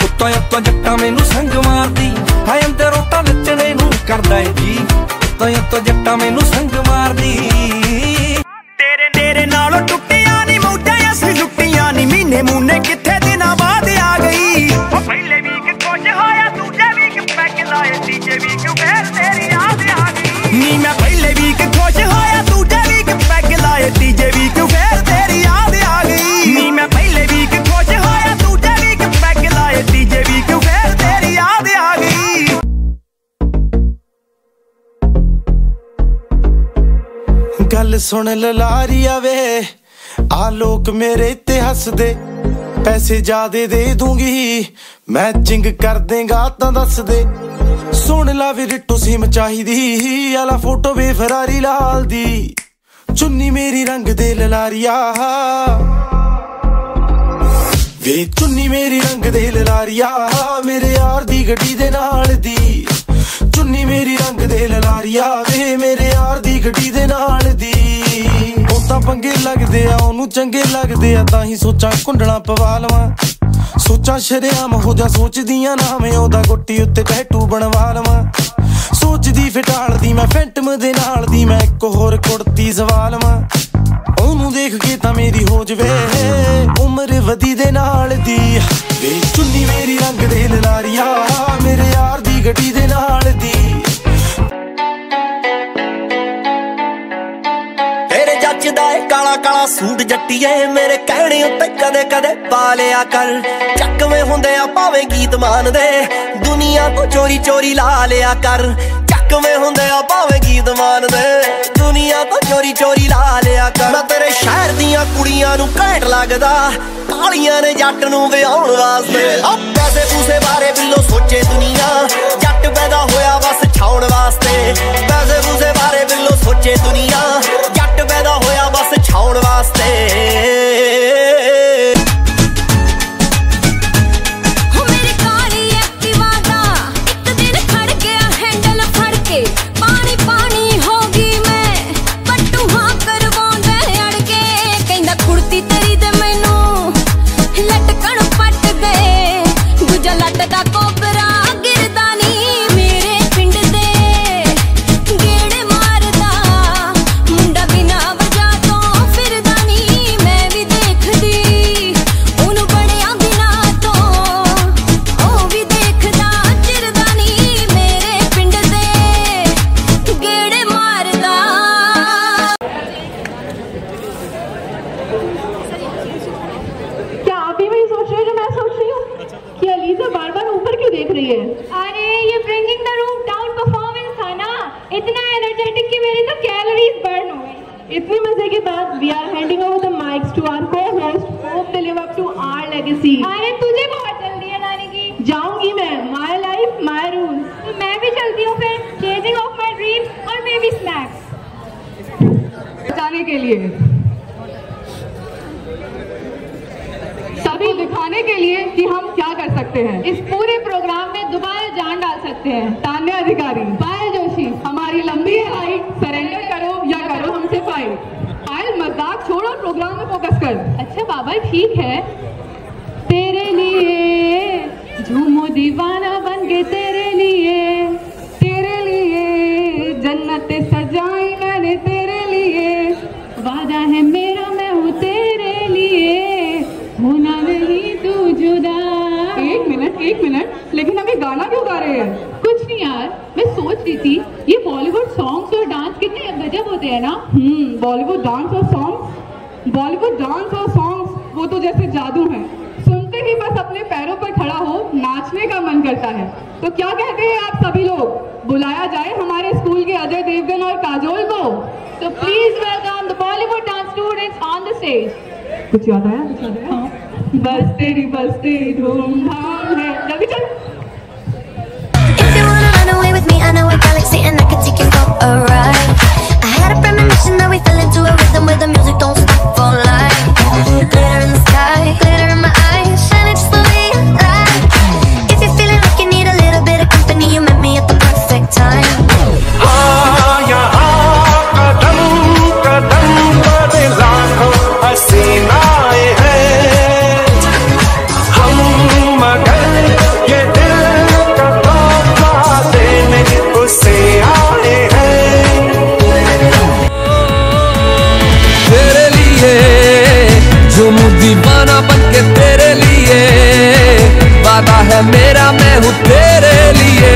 ਉੱਤੋਂ ਜੱਟਾਂ ਮੈਨੂੰ ਸੰਗ ਮਾਰਦੀ ਹੈ ਅੰਦਰੋਂ ਤਾਂ ਨੱਚਣੇ ਨੂੰ ਕਰਦਾ ਏ ਜੀ ਉੱਤੋਂ ਜੱਟਾਂ ਮੈਨੂੰ ਸੰਗ ਮਾਰਦੀ ਤੇਰੇ ਨਾਲੋਂ ਟੁੱਟੀਆਂ ਨੀ ਮੌਜਾਂ ਅਸੀਂ ਲੁੱਟੀਆਂ ਨੀ ਮਹੀਨੇ ਮੂਨੇ ਕਿੱਥੇ ਦਿਨਾਂ ਬਾਅਦ ਆ ਗਈ ਪਹਿਲੇ ਵੀ ਕੁਝ ਹੋਇਆ ਦੂਜੇ ਵੀ ਪੈਗ ਲਾਏ ਤੀਜੇ ਵੀ ਫੇਰ ਤੇਰੀ ਯਾਦ ਆ ਗਈ ਨੀ ਮੈਂ ਪਹਿਲੇ ਵੀ ਕੁਝ ਹੋਇਆ ਦੂਜੇ ਵੀ ਪੈਗ ਲਾਏ ਤੀਜੇ ਵੀ ਫੇਰ ਤੇਰੀ ਯਾਦ ਆ ਗਈ ਨੀ ਮੈਂ ਪਹਿਲੇ ਵੀ ਕੁਝ ਹੋਇਆ ਦੂਜੇ ਵੀ ਪੈਗ ਲਾਏ ਤੀਜੇ ਵੀ ਫੇਰ ਤੇਰੀ ਯਾਦ ਆ ਗਈ ਗੱਲ ਸੁਣ ਲਲਾਰੀਆ ਵੇ ਆ ਲੋਕ ਮੇਰੇ ਤੇ ਹੱਸਦੇ ਪੈਸੇ ਜ਼ਿਆਦੇ ਦੇ ਦੂੰਗੀ ਮੈਚਿੰਗ ਕਰ ਦੇਗਾ ਤਾਂ ਦੱਸ ਦੇ ਸੁਣ ਲਾ ਵੀ ਰਿੱਟੂ ਸਿਮ ਚਾਹੀਦੀ ਆਲਾ ਫੋਟੋ ਵੇ ਫਰਾਰੀ ਲਾਲ ਦੀ ਚੁੰਨੀ ਮੇਰੀ ਰੰਗ ਦੇ ਲਲਾਰੀਆ ਵੇ ਚੁੰਨੀ ਮੇਰੀ ਰੰਗ ਦੇ ਲਲਾਰੀਆ ਮੇਰੇ ਯਾਰ ਦੀ ਗੱਡੀ ਦੇ ਨਾਲ ਦੀ ਚੁੰਨੀ ਮੇਰੀ ਰੰਗ ਦੇ ਲਲਾਰੀਆ ਵੇ ਮੇਰੇ ਯਾਰ ਦੀ ਗੱਡੀ ਦੇ ਨਾਲ ਦੀ ਉਹ ਤਾਂ ਪੰਗੇ ਲੱਗਦੇ ਆ ਉਹਨੂੰ ਚੰਗੇ ਲੱਗਦੇ ਆ ਤਾਂ ਹੀ ਸੋਚਾਂ ਕੁੰਡਲਾਂ ਪਵਾ ਲਵਾਂ ਸੋਚਾਂ ਸ਼ਰੇਆਮ ਹੋ ਜਾ ਸੋਚਦੀਆਂ ਨਾ ਮੈਂ ਉਹਦਾ ਗੁੱਟੀ ਉੱਤੇ ਟੈਟੂ ਬਣਵਾ ਲਵਾਂ ਸੋਚਦੀ ਫਟਾਲਦੀ ਮੈਂ ਫੈਂਟਮ ਦੇ ਨਾਲ ਦੀ ਮੈਂ ਇੱਕ ਹੋਰ ਕੁੜਤੀ ਸਵਾ ਲਵਾਂ ਉਹਨੂੰ ਦੇਖ ਕੇ ਤਾਂ ਮੇਰੀ ਹੋ ਜਵੇ ਉਮਰ ਵਧੀ ਦੇ ਨਾਲ ਦੀ ਵੇ ਚੁੰਨੀ ਮੇਰੀ ਰੰਗ ਦੇ ਲਲਾਰੀਆ ਮੇਰੇ ਯਾਰ ਦੀ ਗੱਡੀ ਦੇ ਨਾਲ ਦੀ ਤੇਰੇ ਜੱਚਦਾ ਏ ਕਾਲਾ ਕਾਲਾ ਸੂਟ ਜੱਟੀਏ ਮੇਰੇ ਕਹਿਣੇ ਉੱਤੇ ਕਦੇ ਕਦੇ ਪਾ ਲਿਆ ਕਰ ਚੱਕਵੇਂ ਹੁੰਦੇ ਆ ਭਾਵੇਂ ਗੀਤ ਮਾਨਦੇ ਦੁਨੀਆ ਤੋਂ ਚੋਰੀ ਚੋਰੀ ਲਾ ਲਿਆ ਕਰ ढिकवे हुंदे आ भावें गीत मारदे दुनिया तो चोरी चोरी ला लिया कर मैं तेरे शहर दियां कुड़ियां नूं घैंट लगदा तालियां ने जट नूं विआउण वास्ते पैसे पूसे बारे बिल्लो सोचे दुनिया जट पैदा होया बस छाउण वास्ते पैसे पूसे बारे बिल्लो सोचे दुनिया जट पैदा होया बस छाउण वास्ते अरे ये bringing the room down performance था ना, इतना एनर्जेटिक कि मेरी तो कैलोरीज बर्न हो गई। इतने मजे के बाद we are handing over the mics to our co-host hope they live up to our legacy. अरे तुझे बहुत जल्दी है जाने की। जाऊंगी मैं, माय लाइफ माय रूल्स। तो मैं भी चलती हूँ फिर, चेजिंग ऑफ माय ड्रीम्स और मे बी स्नैक्स बचाने के लिए, सभी दिखाने के लिए कि हम क्या कर सकते हैं। इस पूरे प्रोग्राम में दोबारा जान डाल सकते हैं। तान्या अधिकारी, पायल जोशी, हमारी लंबी है हाइट, सरेंडर करो या करो हमसे फाइट। पायल मजाक छोड़ो, प्रोग्राम में फोकस कर। अच्छा बाबा ठीक है। तेरे लिए झूमो दीवाना बन के, तेरे लिए जन्नत सजाई मैंने, तेरे लिए वादा है मेरा मैं हूँ तेरे लिए, होना नहीं तू जुदा। एक मिनट, लेकिन अभी गाना क्यों गा रहे हैं? कुछ नहीं यार, मैं सोच रही थी ये बॉलीवुड सॉन्ग्स और डांस कितने गजब होते हैं ना। बॉलीवुड डांस और सॉन्ग्स वो तो जैसे जादू है, सुनते ही बस अपने पैरों पर खड़ा हो नाचने का मन करता है। तो क्या कहते हैं आप सभी लोग, बुलाया जाए हमारे स्कूल के अजय देवगन और काजोल को? तो please welcome the Bollywood dance students on the stage. कुछ याद आया? हाँ। बस तेरी धूमधाम है, जल्दी चल। If you wanna run away with me, I know a galaxy and I can take you for a ride. I had a premonition that we fell into a rhythm where the music don't stop for life. Glitter in the sky, glitter in my eyes, shining just the way you like. If you're feeling like you need a little bit of company, you met me at the perfect time. कदम पर लाखों हसीनाएं हैं हम, मगर ये दिल का तोहफा देने उसे आए हैं। तेरे लिए जो मुझ दीवाना बन के, तेरे लिए वादा है मेरा मैं हूँ तेरे लिए,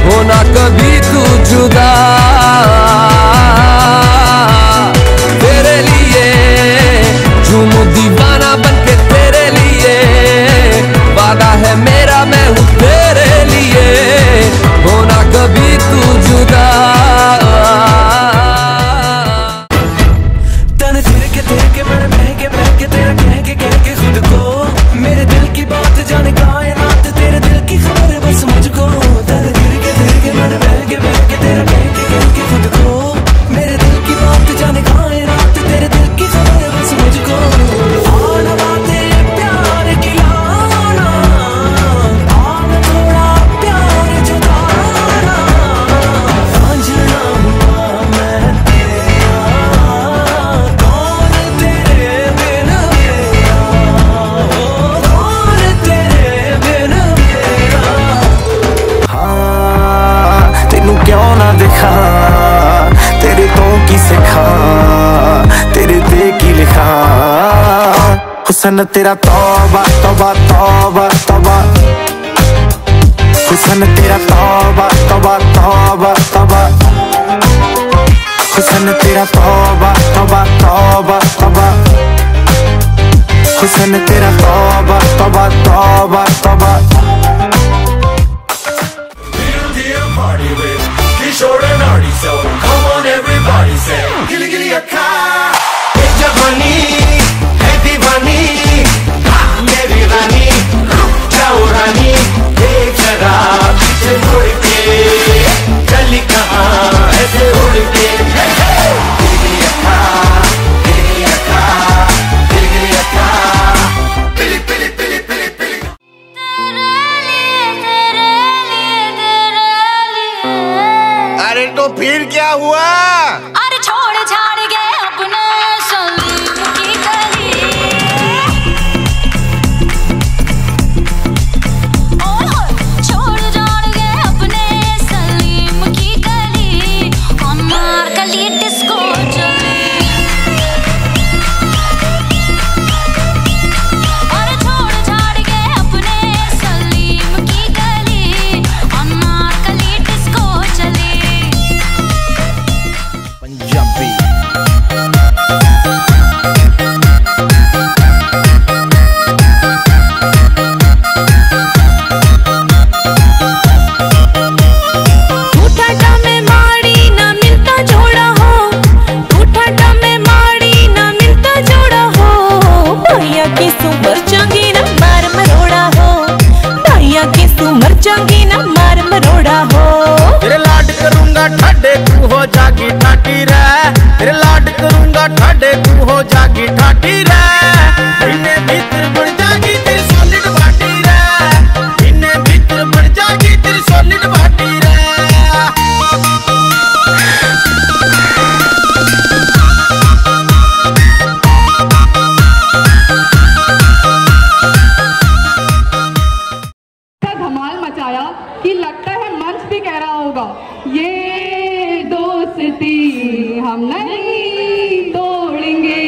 होना कभी तू जुदा। तेरे लिए झूमू दीवाना बन के, तेरे लिए वादा है मेरा मैं हूँ तेरे लिए, होना कभी तू जुदा। तन तेरे के बड़े बह के तेरा कह के खुद को, मेरे दिल की बात जाने कायनात, तेरे दिल की खबर है बस मुझको। तन तेरे के बड़े बह के तेरा कह के खुद को, मेरे दिल की बात जाने कायनात, तेरे दिल की खबर है बस मुझको। आना बातें प्यार की आना, आना थोड़ा प्यार जुटाना, समझना हुआ मैं तेरा, कौन तेरे बिन मेरा, कौन तेरे बिन मेरा। हाँ तेनू क्यों ना दिखा, तेरे तो की सिखा, तेरे ते की लिखा। हुसन तेरा तौबा तौबा तौबा तौबा, हुसन तेरा तौबा तौबा तौबा तौबा, हुसन तेरा तौबा तौबा तौबा तौबा, हुसन तेरा तौबा तौबा तौबा तौबा। तो फिर क्या हुआ? अरे छोड़ छाड़ गए अपने सलीम की गली। छोड़ छाड़ गए अपने सलीम की गली। हमार गली डिस्को चली। अरे छोड़ छाड़ गए अपने सलीम की गली। हमार गली डिस्को चली। पंजाबी तेरे लाड करूंगा ठाडे तू हो जागी ठाटी रे। तेरे लाड करूंगा ठाडे तू हो जागी ठाटी रे। इन्हें भीतर बढ़ जागी तेरी सॉलिड बाटी रे। इन्हें भीतर बढ़ जागी तेरी सॉलिड बाटी रे। धमाल मचाया कि लगता है मंच भी कह रहा होगा, ये दोस्ती हम नहीं तोड़ेंगे।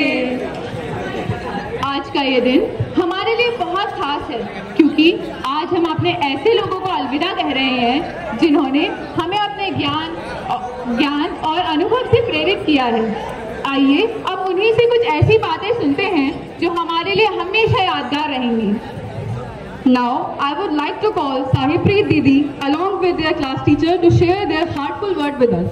आज का ये दिन हमारे लिए बहुत खास है क्योंकि आज हम अपने ऐसे लोगों को अलविदा कह रहे हैं जिन्होंने हमें अपने ज्ञान और अनुभव से प्रेरित किया है। आइए अब उन्हीं से कुछ ऐसी बातें सुनते हैं जो हमारे लिए हमेशा यादगार रहेंगी। Now, I would like to call Sahipreet Didi along with their class teacher to share their heartful word with us.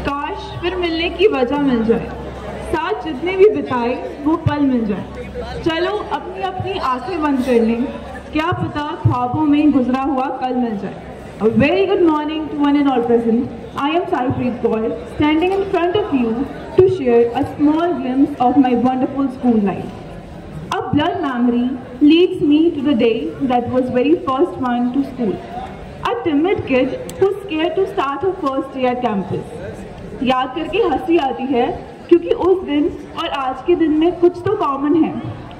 काश फिर मिलने की वजह मिल जाए, साथ जितने भी बिताए वो पल मिल जाए। चलो अपनी अपनी आंखें बंद कर लें, क्या पता ख्वाबों में गुजरा हुआ कल मिल जाए। A very good morning to one and all present. I am Sahipreet Kaur, standing in front of you to share a small glimpse of my wonderful school life. A blurred memory leads me to the day that was very first one to school. A timid kid who's scared to start her first day at campus. याद करके हंसी आती है क्योंकि उस दिन और आज के दिन में कुछ तो कॉमन है।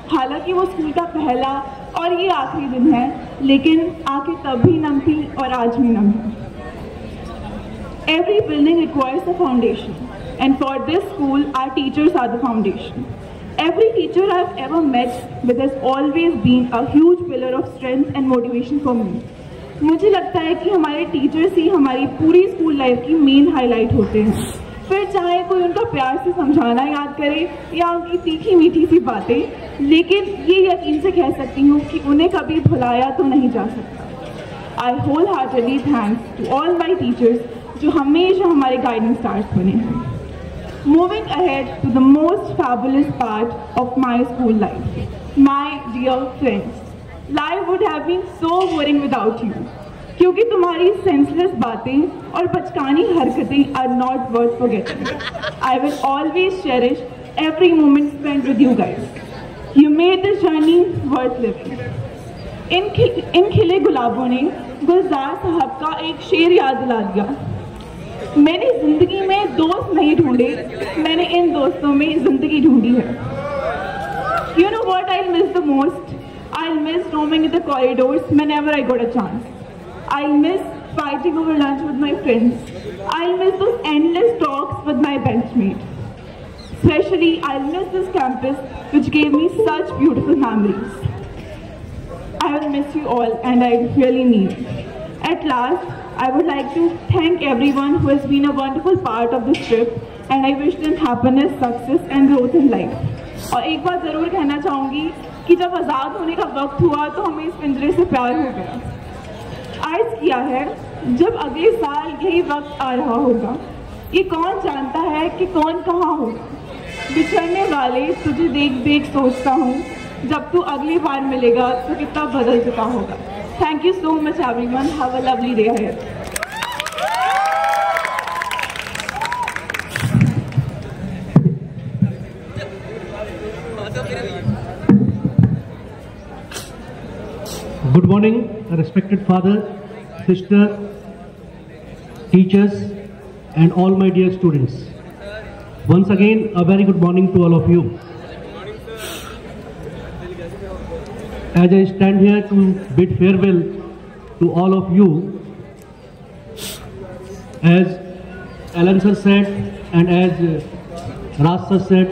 हालांकि वो स्कूल का पहला और ये आखिरी दिन है, लेकिन आंखें तब भी नम थी और आज भी नम है। Every building requires a foundation, and for this school, our teachers are the foundation. Every teacher I've ever met with has always been a huge pillar of strength and motivation for me. मुझे लगता है कि हमारे teachers ही हमारी पूरी school life की main highlight होते हैं। फिर चाहे कोई उनका प्यार से समझाना याद करे या उनकी तीखी मीठी सी बातें, लेकिन ये यकीन से कह सकती हूँ कि उन्हें कभी भुलाया तो नहीं जा सकता। I wholeheartedly thanks to all my teachers जो हमेशा हमारे गाइडेंस स्टार्स बने हैं। Moving ahead to the most fabulous part of my school life, my dear friends, life would have been so boring without you, क्योंकि तुम्हारी senseless बातें और बचकानी हरकतें are not worth forgetting. I will always cherish every moment spent with you guys. You made this journey worth living. इन खिले गुलाबों ने गुलजार साहब का एक शेर याद दिला दिया, मैंने जिंदगी में दोस्त नहीं ढूंढे, मैंने इन दोस्तों में जिंदगी ढूंढी है। You know what I'll miss the most? I'll miss roaming in the corridors whenever I got a chance. I'll miss fighting over lunch with my friends. I'll miss those endless talks with my benchmate. Especially, I'll miss this campus which gave me such beautiful memories. I will miss you all and I really mean it. At last, I would like to thank everyone who has been a wonderful part of this trip and I wish them happiness, success and growth in life. और एक बात ज़रूर कहना चाहूँगी कि जब आज़ाद होने का वक्त हुआ तो हमें इस पिंजरे से प्यार हो गया। आज किया है जब अगले साल यही वक्त आ रहा होगा, ये कौन जानता है कि कौन कहाँ होगा। बिछड़ने वाले तुझे देख देख सोचता हूँ, जब तू अगली बार मिलेगा तो कितना बदल चुका होगा। Thank you so much everyone, have a lovely day ahead. Good morning, respected father, sister, teachers, and all my dear students. Once again, a very good morning to all of you. As I stand here to bid farewell to all of you, as Alan sir said and as Raj sir said,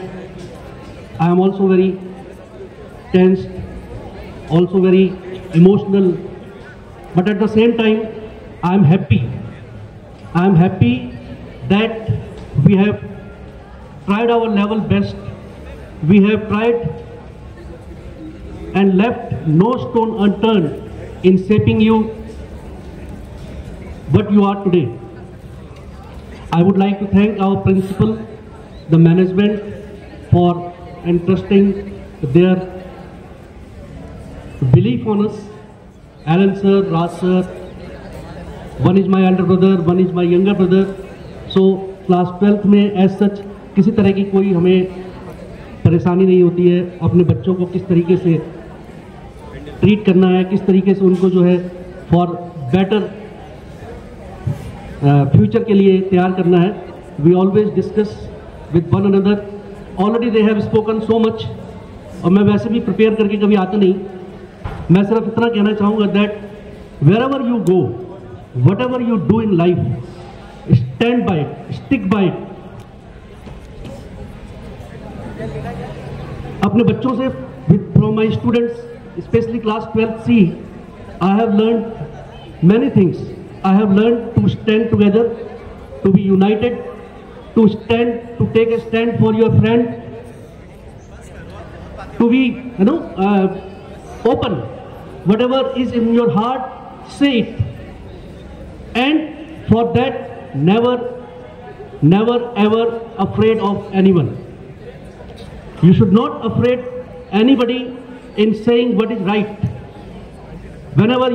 I am also very tense, also very emotional, but at the same time I am happy. I am happy that we have tried our level best. We have tried and left no stone unturned in shaping you what you are today. I would like to thank our principal, the management, for entrusting their belief on us. Alan sir, Raj sir, one is my elder brother, one is my younger brother. So class 12th में as such किसी तरह की कोई हमें परेशानी नहीं होती है. अपने बच्चों को किस तरीके से ट्रीट करना है, किस तरीके से उनको जो है फॉर बेटर फ्यूचर के लिए तैयार करना है. We always discuss with one another. Already they have spoken so much, और मैं वैसे भी प्रिपेयर करके कभी आता नहीं. मैं सिर्फ इतना कहना चाहूँगा that wherever you go, whatever you do in life, stand by it, stick by it. अपने बच्चों से from my students specially class 12th C, I have learn many things. I have learn to stand together, to be united, to stand, to take a stand for your friend, to be, open. Whatever is in your heart, say it. And for that, never ever afraid of anyone. You should not afraid anybody in saying what is right. Whenever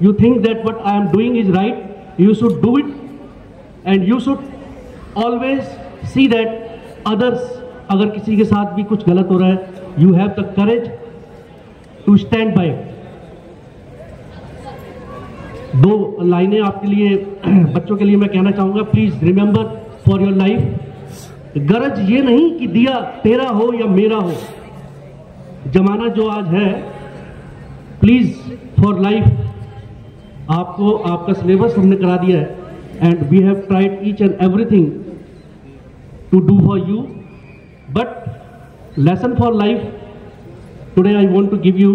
you think that what I am doing is right, you should do it, and you should always see that others, अगर किसी के साथ भी कुछ गलत हो रहा है, you have the courage to stand by it. 2 लाइनें आपके लिए, बच्चों के लिए मैं कहना चाहूँगा. Please remember for your life, गरज ये नहीं कि दिया तेरा हो या मेरा हो. जमाना जो आज है, प्लीज फॉर लाइफ आपको आपका सिलेबस हमने करा दिया है, and we have tried each and everything to do for you, but lesson for life today I want to give you.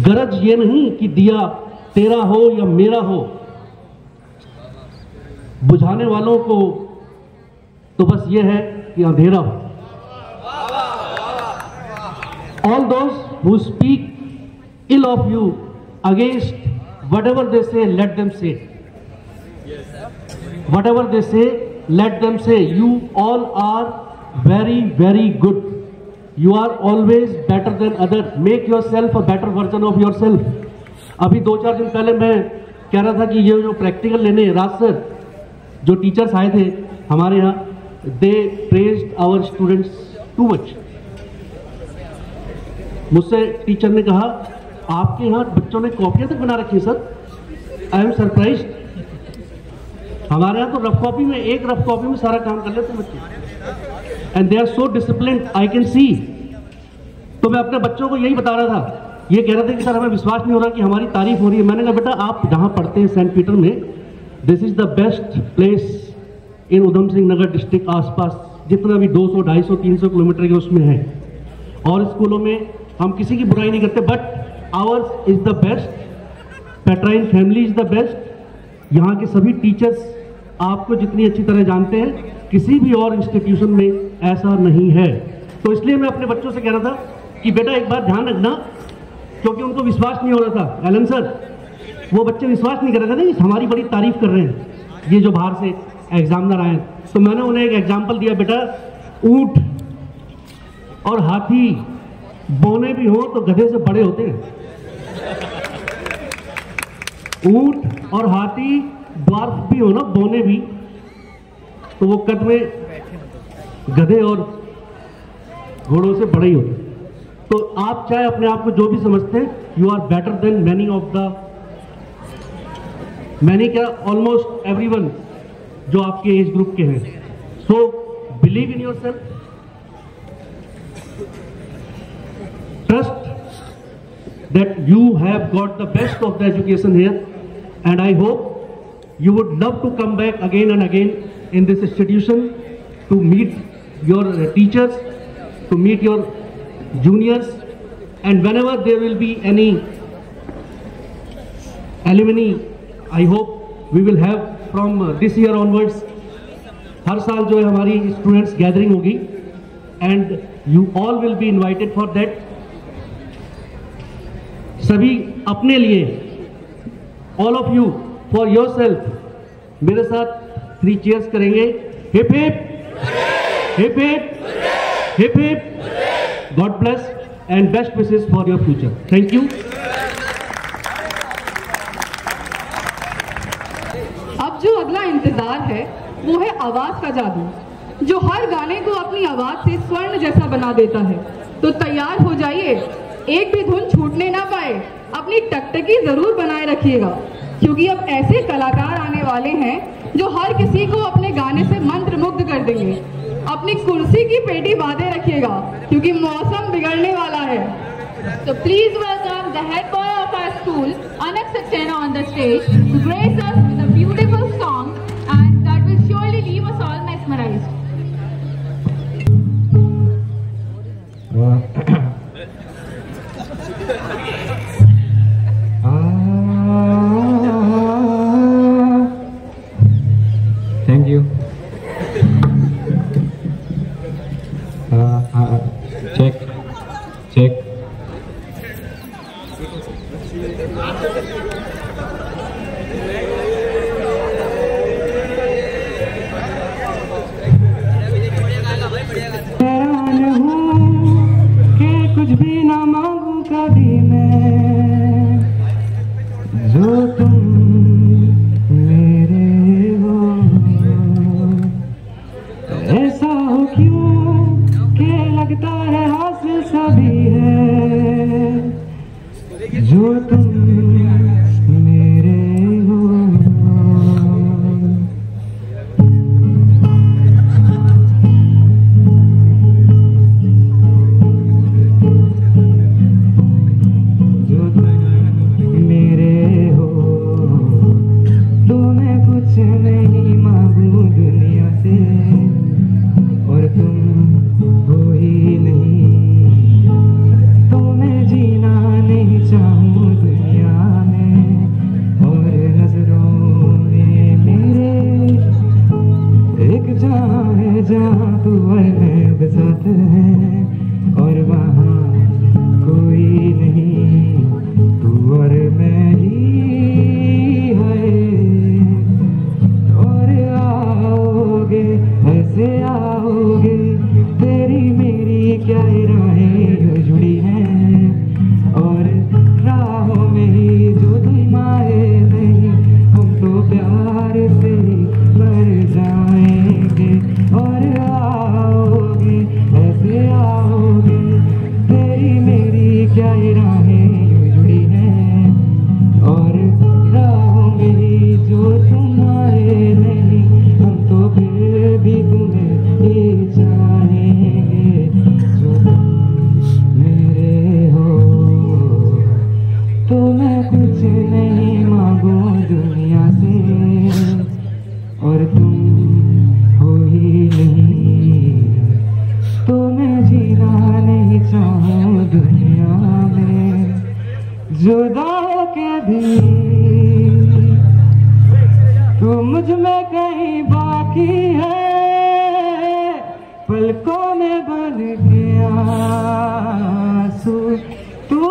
गरज ये नहीं कि दिया तेरा हो या मेरा हो. बुझाने वालों को तो बस ये है कि अंधेरा हो. All those who speak ill of you, against whatever they say, let them say. Whatever they say, let them say. You all are very good. You are always better than others. Make yourself a better version of yourself. अभी 2-4 दिन पहले मैं कह रहा था कि ये जो प्रैक्टिकल लेने राज सर जो टीचर्स आए थे हमारे यहाँ, they praised our students too much. मुझसे टीचर ने कहा आपके यहाँ बच्चों ने कॉपियाँ तक बना रखी है सर. I am surprised. हमारे यहाँ तो रफ कॉपी में, एक रफ कॉपी में सारा काम कर लेते हैं बच्चे, and they are so disciplined, I can see. तो मैं अपने बच्चों को यही बता रहा था. ये कह रहे थे कि सर हमें विश्वास नहीं हो रहा कि हमारी तारीफ हो रही है. मैंने कहा बेटा आप जहाँ पढ़ते हैं सेंट पीटर में, this is the best place in Udham Singh Nagar district. आसपास जितना भी 200, 250, 300 किलोमीटर के उसमें है, और स्कूलों में हम किसी की बुराई नहीं करते, but ours is the best. पेट्राइन फैमिली इज द बेस्ट. यहाँ के सभी टीचर्स आपको जितनी अच्छी तरह जानते हैं, किसी भी और इंस्टीट्यूशन में ऐसा नहीं है. तो इसलिए मैं अपने बच्चों से कह रहा था कि बेटा एक बार ध्यान रखना, क्योंकि उनको विश्वास नहीं हो रहा था. एलन सर, वो बच्चे विश्वास नहीं कर रहे थे नहीं, हमारी बड़ी तारीफ कर रहे हैं ये जो बाहर से एग्जामिनर आए. तो मैंने उन्हें एक एग्जाम्पल दिया, बेटा ऊंट और हाथी बोने भी हो तो गधे से बड़े होते हैं. ऊंट और हाथी द्वार्फ भी हो ना, बोने भी, तो वो कद में गधे और घोड़ों से बड़े ही होते. तो आप चाहे अपने आप को जो भी समझते हैं, you are better than many क्या ऑलमोस्ट एवरीवन जो आपके एज ग्रुप के हैं. So believe in yourself, trust that you have got the best of the education here, and I hope you would love to come back again and again in this institution to meet your teachers, to meet your juniors, and whenever there will be any alumni, I hope we will have from this year onwards, हर साल जो है हमारी students gathering होगी, and you all will be invited for that. सभी अपने लिए, all of you for your self, मेरे साथ 3 चीयर्स करेंगे. Hip hip hip hip hip hip. God bless and best wishes for your future. Thank you. अब जो अगला इंतजार है वो है आवाज का जादू, जो हर गाने को अपनी आवाज से स्वर्ण जैसा बना देता है. तो तैयार हो जाइए, एक भी धुन छूटने ना पाए. अपनी टकटकी जरूर बनाए रखिएगा, क्योंकि अब ऐसे कलाकार आने वाले हैं जो हर किसी को अपने गाने से मंत्रमुग्ध कर देंगे. अपनी कुर्सी की पेटी बांधे रखिएगा, क्योंकि मौसम बिगड़ने वाला है. So please welcome the head boy of our school, Anak Saxena, on the stage to grace us with a beautiful song, and that will surely leave us all mesmerized. Thank you. Check. हैरान हूँ कि कुछ भी ना मांगू कभी मैं, जो तुम मेरे हो. ऐसा हो क्यों कि लगता है हासिल सभी है, जो तुम मेरे हो. जो तुम मेरे हो, तो मैं कुछ नहीं मांगू दुनिया से, और तुम हो ही नहीं, तो मैं जीना नहीं चाहूँ दुनिया में. और नजरों में मेरे एक जहाँ है जहाँ तू और मैं अब साथ हैं, और वहाँ कोई नहीं, तू और मैं ही है. और आओगे ऐसे आओगे, तेरी मेरी क्या राहें जुड़ी हैं, और राहों में ही जो तुम आए नहीं, हम तो प्यार से मर जाएंगे. और आओगे ऐसे आओगे, तेरी मेरी क्या राहें जुड़ी हैं, और राहों में ही जो तुम आए नहीं, हम तो फिर भी तुम्हें ही चाहेंगे. जो तुम मेरे हो, तो मैं कुछ नहीं मांगू दुनिया से, और तुम हो ही नहीं, तो मैं जीना नहीं चाहूँ दुनिया में. जुदा के भी तू मुझ में कहीं बाकी है, पलकों में बन के आंसू तू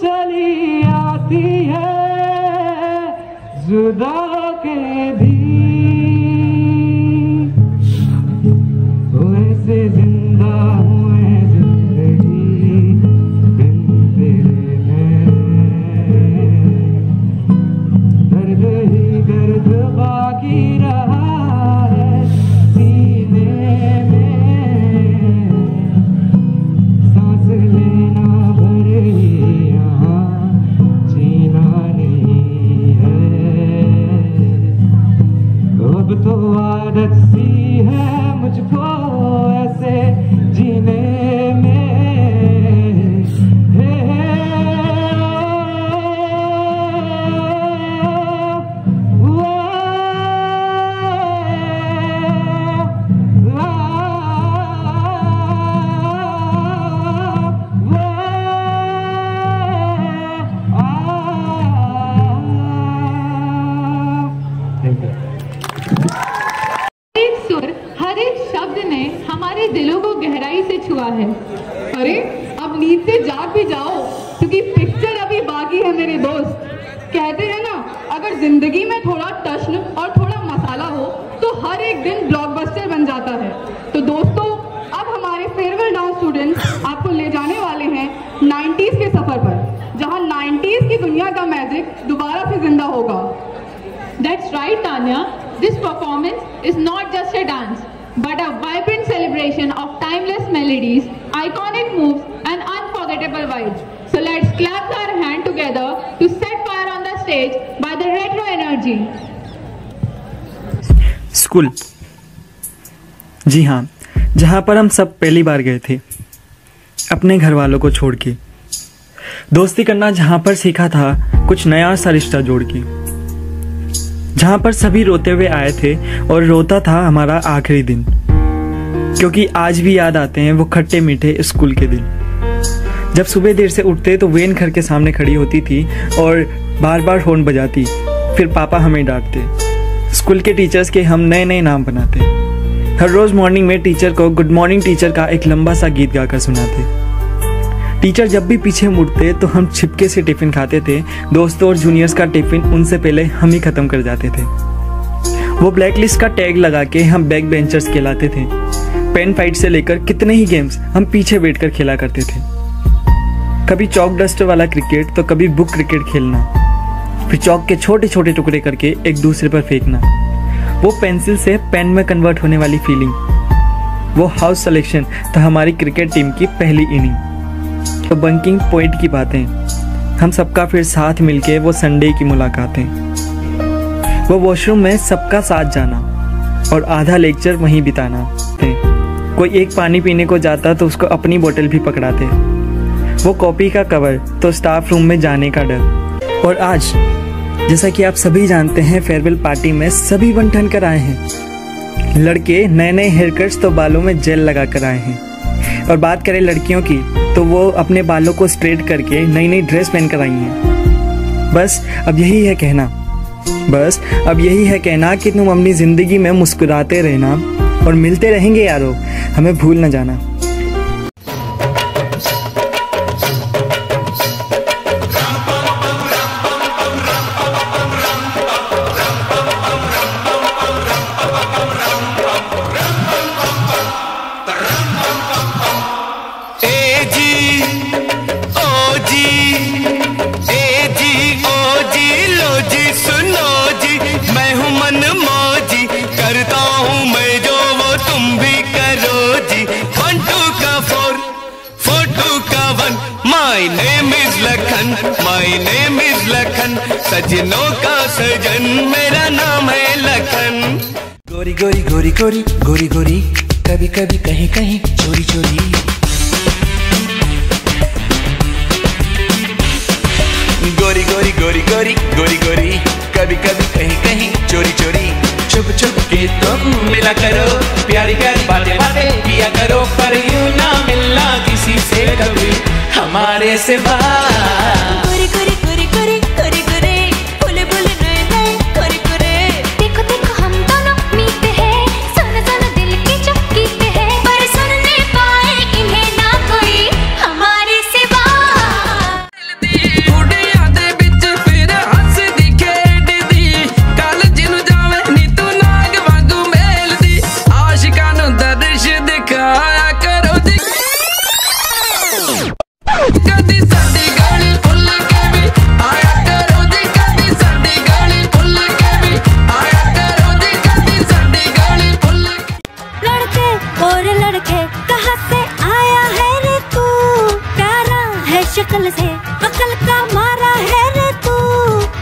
चली आती है. जुदा के भी वैसे जिंदा हूँ मैं जिंदगी बिन तेरे में. दर्द ही दर्द बाकी रहा है सीने में, सांस लेना अब तो आदत सी है मुझको ऐसे जीने में। दिलों को गहराई से छुआ है। अरे अब नींद से जाग भी जाओ, क्योंकि पिक्चर अभी बाकी है मेरे दोस्त। कहते हैं ना, अगर जिंदगी में थोड़ा टशन और थोड़ा मसाला हो तो हर एक दिन ब्लॉकबस्टर बन जाता है। तो दोस्तों, अब हमारे फेयरवेल डांस स्टूडेंट्स आपको ले जाने वाले हैं 90s के सफर पर, जहां 90s की दुनिया का मैजिक दोबारा से जिंदा होगा। That's right, Tanya. This performance is not just a dance, but a vibrant celebration of timeless melodies, iconic moves and unforgettable vibes. So let's clap our hand together to set fire on the stage by the retro energy. School, जी हाँ, जहाँ पर हम सब पहली बार गए थे अपने घर वालों को छोड़ के। दोस्ती करना जहाँ पर सीखा था कुछ नया सा रिश्ता जोड़ के। जहाँ पर सभी रोते हुए आए थे और रोता था हमारा आखिरी दिन, क्योंकि आज भी याद आते हैं वो खट्टे मीठे स्कूल के दिन। जब सुबह देर से उठते तो वेन घर के सामने खड़ी होती थी और बार बार हॉर्न बजाती, फिर पापा हमें डांटते। स्कूल के टीचर्स के हम नए नए नाम बनाते। हर रोज़ मॉर्निंग में टीचर को गुड मॉर्निंग टीचर का एक लंबा सा गीत गाकर सुनाते। टीचर जब भी पीछे मुड़ते तो हम छिपके से टिफिन खाते थे। दोस्तों और जूनियर्स का टिफिन उनसे पहले हम ही खत्म कर जाते थे। वो ब्लैक लिस्ट का टैग लगा के हम बैक बेंचर्स कहलाते थे। पेन फाइट से लेकर कितने ही गेम्स हम पीछे बैठकर खेला करते थे। कभी चौक डस्टर वाला क्रिकेट तो कभी बुक क्रिकेट खेलना, फिर चौक के छोटे छोटे टुकड़े करके एक दूसरे पर फेंकना। वो पेंसिल से पेन में कन्वर्ट होने वाली फीलिंग। वो हाउस सिलेक्शन तो हमारी क्रिकेट टीम की पहली इनिंग। तो बंकिंग पॉइंट की बातें, हम सबका फिर साथ मिलके वो संडे की मुलाकातें। वो वॉशरूम में सबका साथ जाना और आधा लेक्चर वहीं बिताना। कोई एक पानी पीने को जाता तो उसको अपनी बोतल भी पकड़ाते। वो कॉपी का कवर तो स्टाफ रूम में जाने का डर। और आज जैसा कि आप सभी जानते हैं, फेयरवेल पार्टी में सभी बन ठन कर आए हैं। लड़के नए नए हेयर कट्स तो बालों में जेल लगा कर आए हैं, और बात करें लड़कियों की तो वो अपने बालों को स्ट्रेट करके नई नई ड्रेस पहन कर आई हैं। बस अब यही है कहना कि तुम अपनी ज़िंदगी में मुस्कुराते रहना और मिलते रहेंगे यारो, हमें भूल न जाना। My name is लखन, सजनों का सजन मेरा नाम है लखन। गोरी गोरी गोरी गोरी गोरी गोरी, कभी कभी कहीं कहीं चोरी चोरी। गोरी गोरी गोरी गोरी गोरी गोरी, कभी कभी कहीं कहीं चोरी चोरी। छुप छुप के तुम मिला करो, प्यारी प्यारी बातें बातें किया करो, पर यूं ना मिलना किसी से कभी हमारे सिवा। गोरी गोरी गोरी गोरी गोरी गोरी, बोले बोले नए नए गोरी गोरे। देखो देखो हम दोनों मीते हैं, सुन सुन दिल की चुपकीते हैं, पर सुन नहीं पाए इन्हें ना कोई हमारे सिवा। शक्ल से अकल का मारा है रे तू,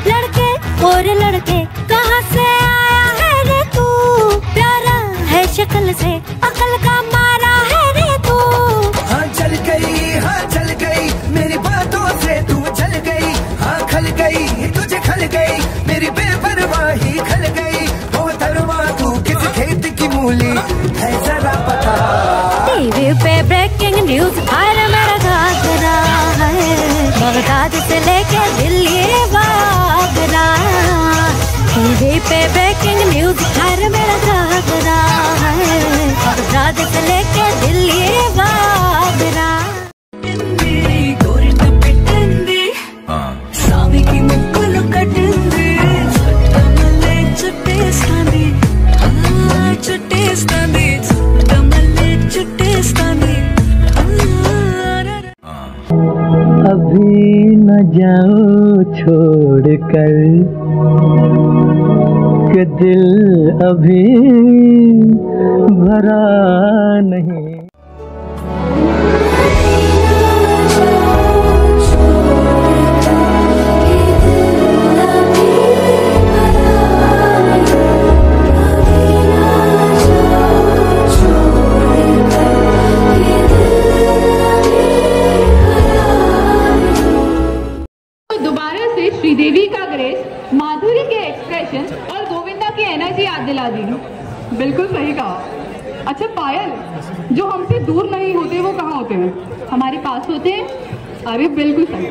लड़के और लड़के कहाँ से आया है रे तू। टीवी पे ब्रेकिंग न्यूज हर मेरा घाघरा है, रात से लेके दिल्ली वागरा। स्वामी की मुक्कुल कटंदी चुट्टमल्ले चुट्टेस्तानी, चुट्टेस्तानी चुट्टमल्ले चुट्टेस्तानी। अभी न जाओ छोड़ कर कि दिल अभी भरा नहीं। दोबारा से श्रीदेवी का ग्रेस, माधुरी के एक्सप्रेशन और गोविंदा की एनर्जी याद दिला दी। बिल्कुल सही कहा। अच्छा पायल, जो हमसे दूर नहीं होते वो कहाँ होते हैं? हमारे पास होते हैं। अरे बिल्कुल सही।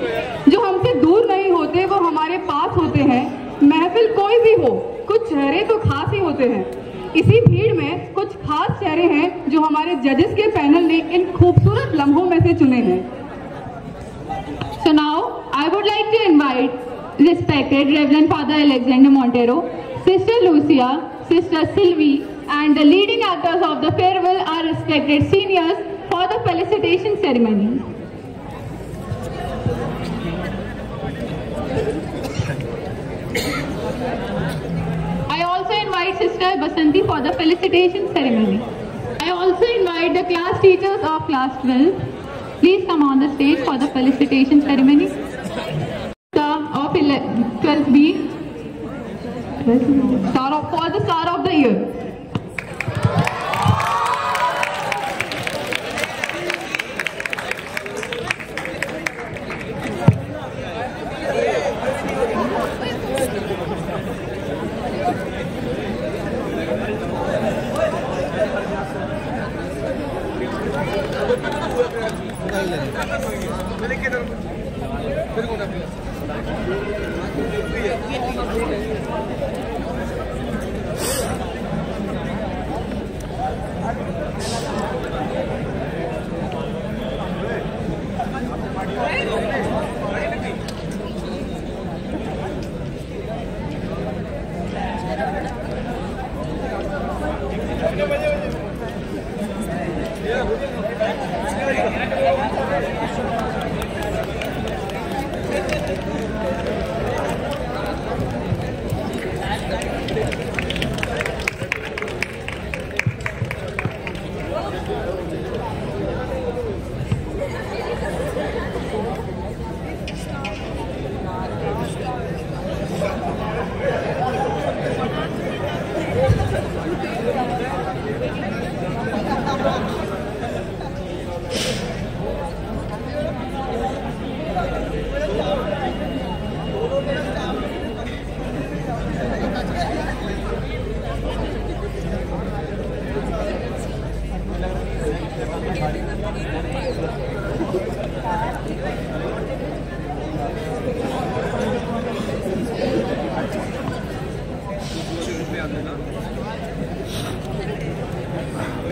जो हमसे दूर नहीं होते वो हमारे पास होते हैं। महफिल कोई भी हो, कुछ चेहरे तो खास ही होते हैं। इसी भीड़ में कुछ खास चेहरे हैं जो हमारे जजेस के पैनल ने इन खूबसूरत लम्हों में से चुने हैं। So now I would like to invite respected Reverend Father Alexander Montero, Sister Lucia, Sister Sylvie, and the leading actors of the farewell are respected seniors for the felicitation ceremony. I also invite Sister Basanti for the felicitation ceremony. I also invite the class teachers of class 12. Please come on the stage for the felicitation ceremony. Of 12th B, for the Star of the Year.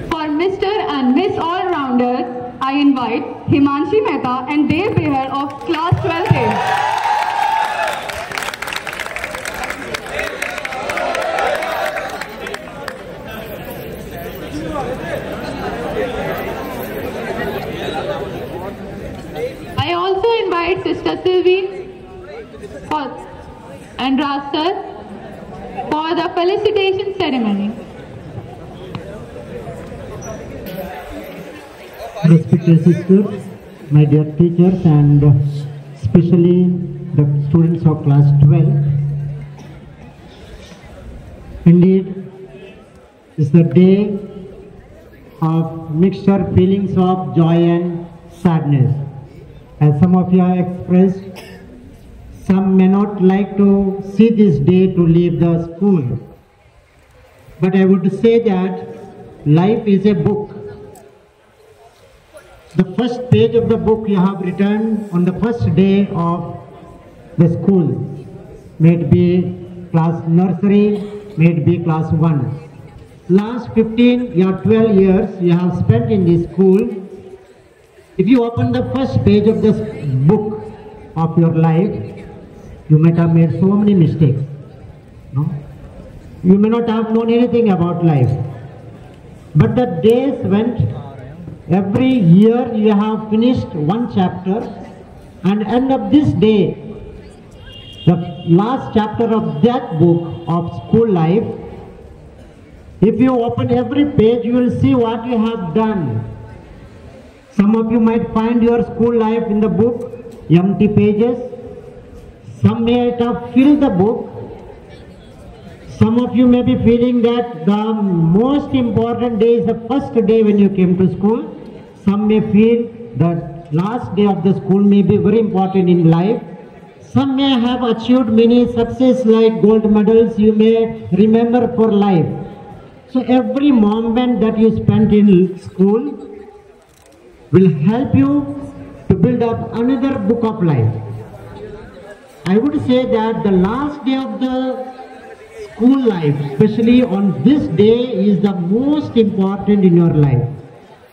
For Mr. and Miss All-Rounders, I invite Himanshi Mehta and Dev Behar of Class 12A. I also invite Sister Sylvie and Raster for the felicitation ceremony. Respected sisters, my dear teachers, and especially the students of class 12. Indeed, it's the day of mixture feelings of joy and sadness. As some of you have expressed, some may not like to see this day to leave the school. But I would say that life is a book. The first page of the book you have written on the first day of the school. May it be class nursery, may it be class 1. Last 15 or 12 years you have spent in this school. If you open the first page of this book of your life, you might have made so many mistakes. No? You may not have known anything about life. But the days went, every year you have finished one chapter, and end of this day, the last chapter of that book of school life, if you open every page, you will see what you have done. Some of you might find your school life in the book, empty pages. Some may have filled the book. Some of you may be feeling that the most important day is the first day when you came to school. Some may feel that last day of the school may be very important in life. Some may have achieved many success like gold medals you may remember for life. So every moment that you spent in school will help you to build up another book of life. I would say that the last day of the school life, especially on this day, is the most important in your life.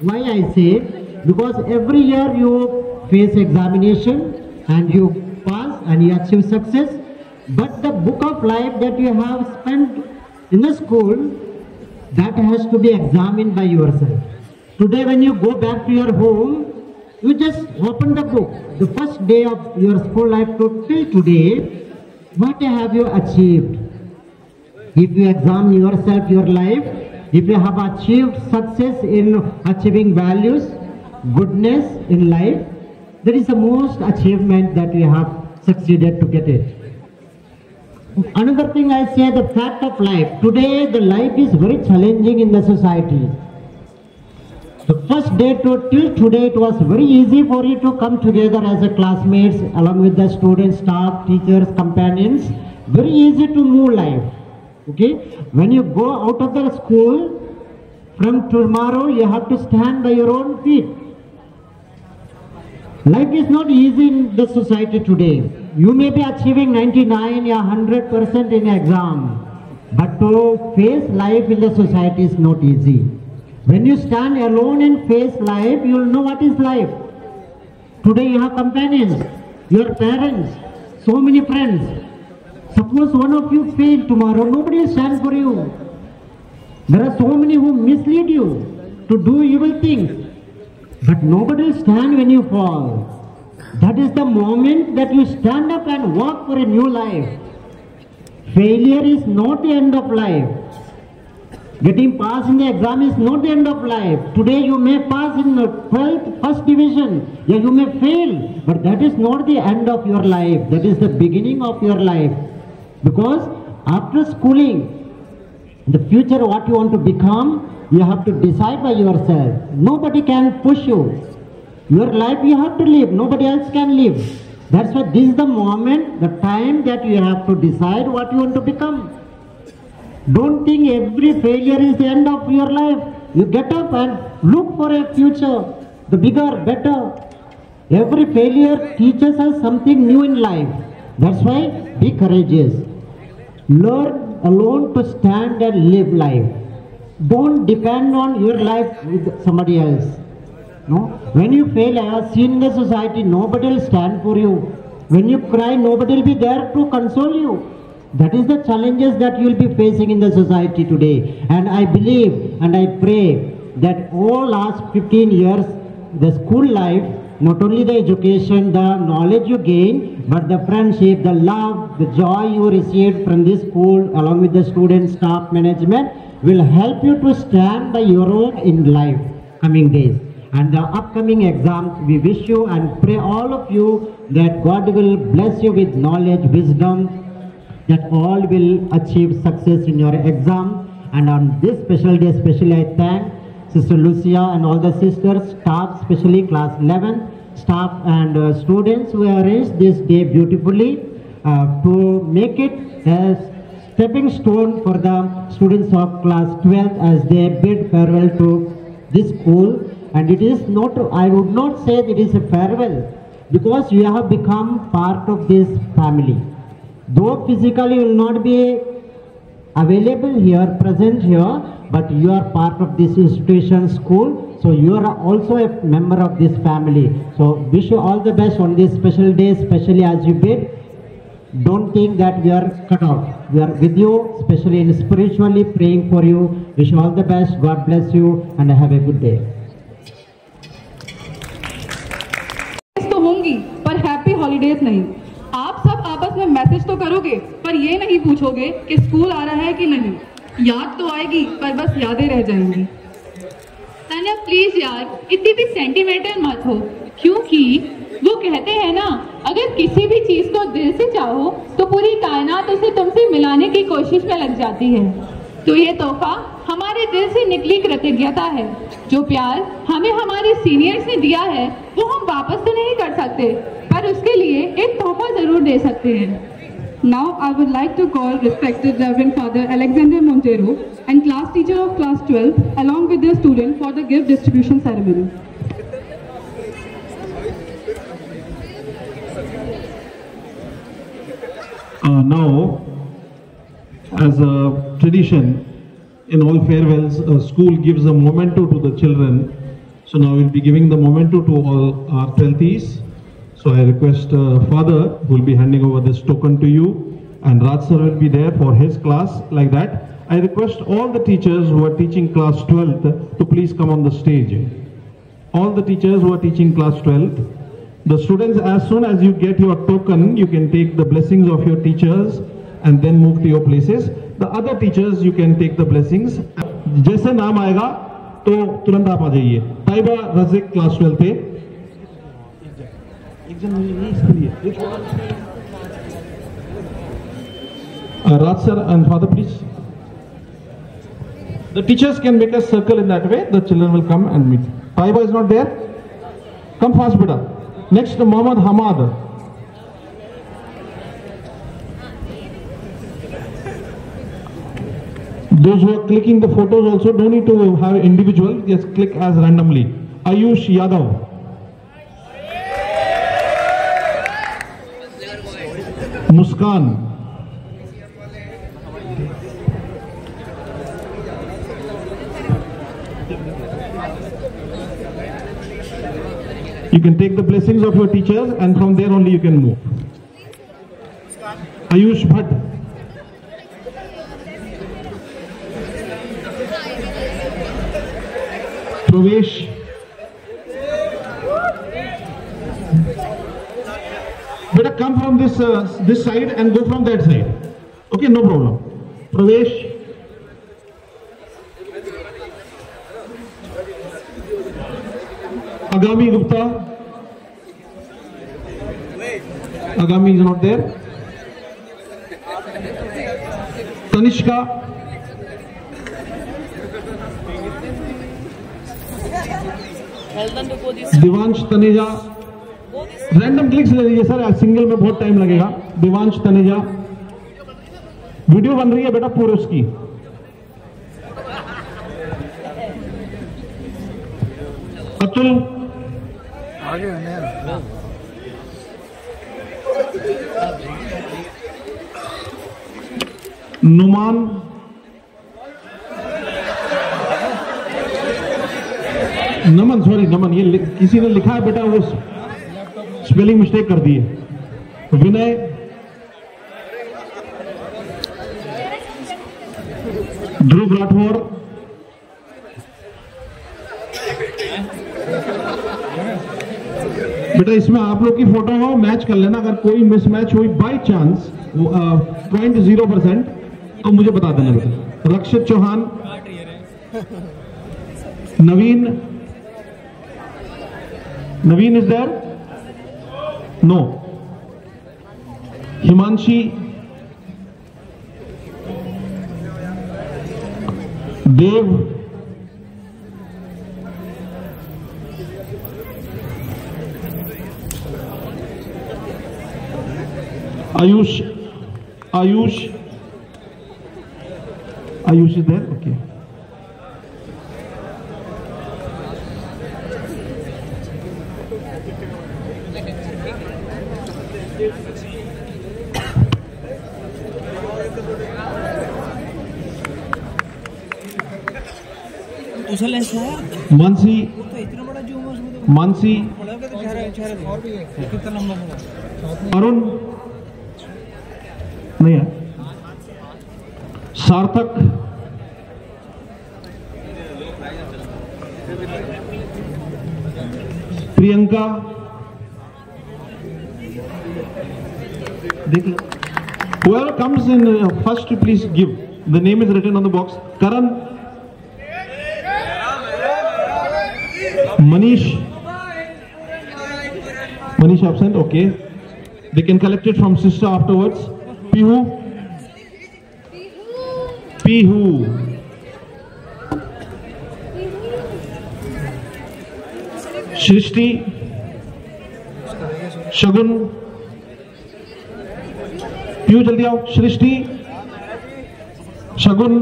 Why I say? Because every year you face examination and you pass and you achieve success. But the book of life that you have spent in the school, that has to be examined by yourself. Today when you go back to your home, you just open the book. The first day of your school life till today, what have you achieved? If you examine yourself, your life, if you have achieved success in achieving values, goodness in life, that is the most achievement that you have succeeded to get it. Another thing I say, the fact of life. Today the life is very challenging in the society. The first day till today it was very easy for you to come together as a classmates along with the students, staff, teachers, companions. Very easy to move life. Okay? When you go out of the school, from tomorrow you have to stand by your own feet. Life is not easy in the society today. You may be achieving 99 or 100% in exam, but to face life in the society is not easy. When you stand alone and face life, you will know what is life. Today you have companions, your parents, so many friends. Suppose one of you fail tomorrow, nobody will stand for you. There are so many who mislead you to do evil things. But nobody will stand when you fall. That is the moment that you stand up and walk for a new life. Failure is not the end of life. Getting passed in the exam is not the end of life. Today you may pass in the 12th, first division. Yeah, you may fail. But that is not the end of your life. That is the beginning of your life. Because after schooling, the future what you want to become, you have to decide by yourself. Nobody can push you. Your life you have to live. Nobody else can live. That's why this is the moment, the time that you have to decide what you want to become. Don't think every failure is the end of your life. You get up and look for a future, the bigger, better. Every failure teaches us something new in life. That's why be courageous. Learn alone to stand and live life. Don't depend on your life with somebody else. No? When you fail, I have seen in the society, nobody will stand for you. When you cry, nobody will be there to console you. That is the challenges that you will be facing in the society today. And I believe and I pray that all last 15 years, the school life, not only the education, the knowledge you gain, but the friendship, the love, the joy you received from this school along with the students, staff, management will help you to stand by your own in life coming days. And the upcoming exams, we wish you and pray all of you that God will bless you with knowledge, wisdom, that all will achieve success in your exam. And on this special day, especially I thank Sister Lucia and all the sisters, staff, especially class 11, staff and students who arranged this day beautifully to make it a stepping stone for the students of class 12 as they bid farewell to this school. And it is not, I would not say it is a farewell, because you have become part of this family. Though physically you will not be available here, present here, but you are part of this institution, school, so you are also a member of this family. So wish you all the best on this special day, especially as you bid. Don't think that we are cut off. We are with you, especially and spiritually praying for you. Wish you all the best. God bless you and have a good day. तो होंगी पर happy holidays नहीं। आप सब आपस में message तो करोगे पर ये नहीं पूछोगे कि स्कूल आ रहा है कि नहीं। याद तो आएगी पर बस यादें रह जाएंगी। तान्या प्लीज यार इतनी भी सेंटिमेंटल मत हो, क्योंकि वो कहते हैं ना, अगर किसी भी चीज को दिल से चाहो तो पूरी कायनात उसे तुमसे मिलाने की कोशिश में लग जाती है। तो ये तोहफा हमारे दिल से निकली कृतज्ञता है। जो प्यार हमें हमारे सीनियर्स ने दिया है वो हम वापस तो नहीं कर सकते, पर उसके लिए एक तोहफा जरूर दे सकते हैं। Now I would like to call respected Reverend Father Alexander Montero and class teacher of class 12 along with their student for the gift distribution ceremony. Now, as a tradition, in all farewells, a school gives a memento to the children. So now we'll be giving the memento to all our 12th. So I request Father, who will be handing over this token to you, and Raj sir will be there for his class, like that. I request all the teachers who are teaching class 12th to please come on the stage. All the teachers who are teaching class 12th. The students, as soon as you get your token, you can take the blessings of your teachers and then move to your places. The other teachers, you can take the blessings. जैसे नाम आएगा तो तुरंत आप आ जाइए। Taiba रज़िक class 12 पे। Raj sir and Father, please. The teachers can make a circle in that way. The children will come and meet. Taiba is not there. Come fast, beta. Next, Mohammad Hamad. Those who are clicking the photos also don't need to have individual. Just click as randomly. Ayush Yadav. Muskan. You can take the blessings of your teachers and from there only you can move. Ayush Bhatt. Pravesh. Better come from this side and go from that side. Okay, no problem. Pravesh. Agami Gupta. Agami is not there. Tanishka. Divansh Taneja. Random clicks ले लीजिए sir, single में बहुत time लगेगा। Divansh Taneja. Video बन रही है बेटा पूरे उसकी। अतुल। नुमान। नमन, सॉरी नमन, ये किसी ने लिखा है बेटा, वो स्पेलिंग मिस्टेक कर दी है। विनय। ध्रुव राठौर। बेटा इसमें आप लोग की फोटो हो, मैच कर लेना। अगर कोई मिसमैच हुई बाई चांस 0.0% तो मुझे बता देना बेटा। रक्षित चौहान। नवीन। Naveen is there? No. Himanshi. Dev. Ayush. Ayush is there? Okay. Mansi Mansi Arun नहीं है, सार्थक, प्रियंका, देखिए whoever comes in first please give, the name is written on the box. Karan, Manish absent, okay, they can collect it from sister afterwards. Pihu, Shrishti, Shagun, पियू जल्दी आओ, सृष्टि, शगुन,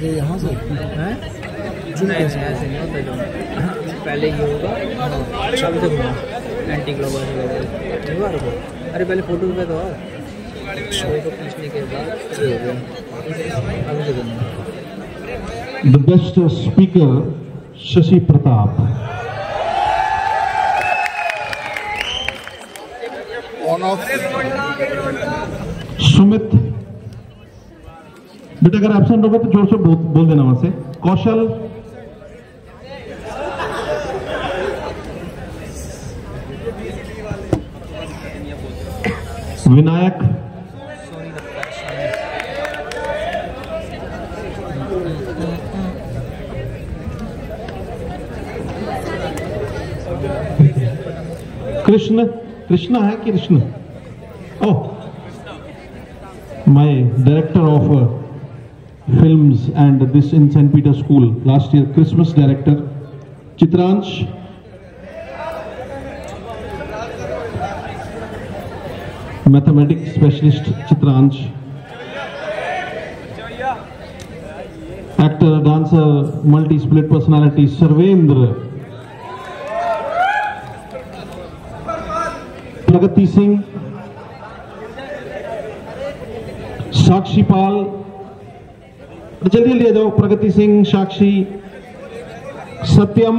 ये यहाँ से हैं? ऐसे नहीं होता जो पहले ये होगा सब से घुमा एंटी ग्लोबल को, अरे पहले फोटो पे तो फोटो खींचने के बाद ये हो गया अभी से घुमा। The best speaker Shashi Pratap, Sumit, बेटा अगर एब्सेंट होगा तो जोर से बोल देना वहां से। कौशल, विनायक, कृष्ण, कृष्णा है कि कृष्ण? ओह, my director of films and this in St. Peter School last year, Christmas director Chitransh, mathematics specialist Chitransh, actor, dancer, multi-split personality Sarvendra, Pragati Singh, साक्षी पाल, जल्दी ले जाओ, प्रगति सिंह, साक्षी, सत्यम,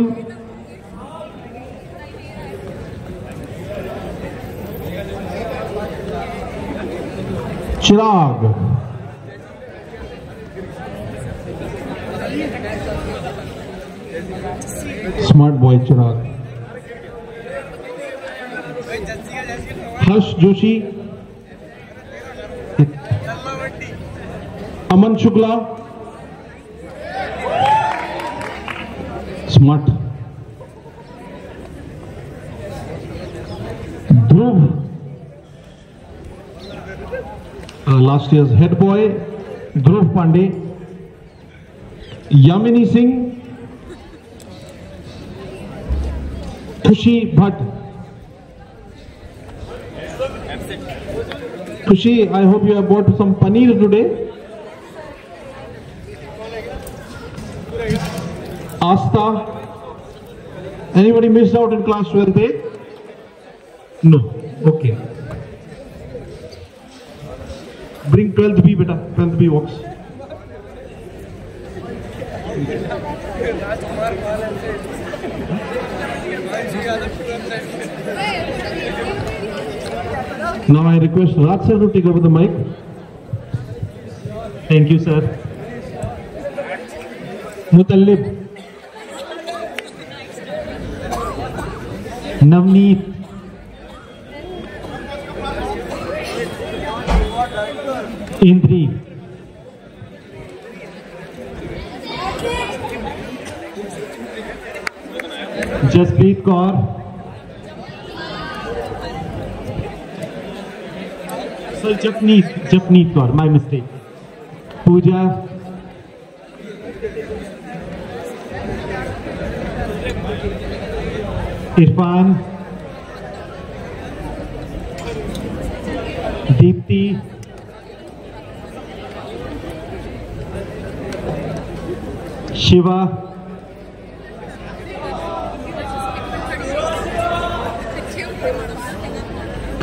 चिराग, स्मार्ट बॉय चिराग, हर्ष जोशी, अमन शुक्ला, स्मार्ट, ध्रुव, लास्ट ईयर्स हेड बॉय ध्रुव पांडे, यामिनी सिंह, खुशी भट्ट, खुशी, I hope you have bought some paneer today. Asta, anybody missed out in class 12A? No, okay. Bring 12th B, beta. 12th B walks. Now I request Raj sir to take over the mic. Thank you, sir. Mutallib, Navneet, Indri, Jaspreet Kaur, sir, Japneet Kaur, my mistake. Pooja, Irfan, Deepti, Shiva,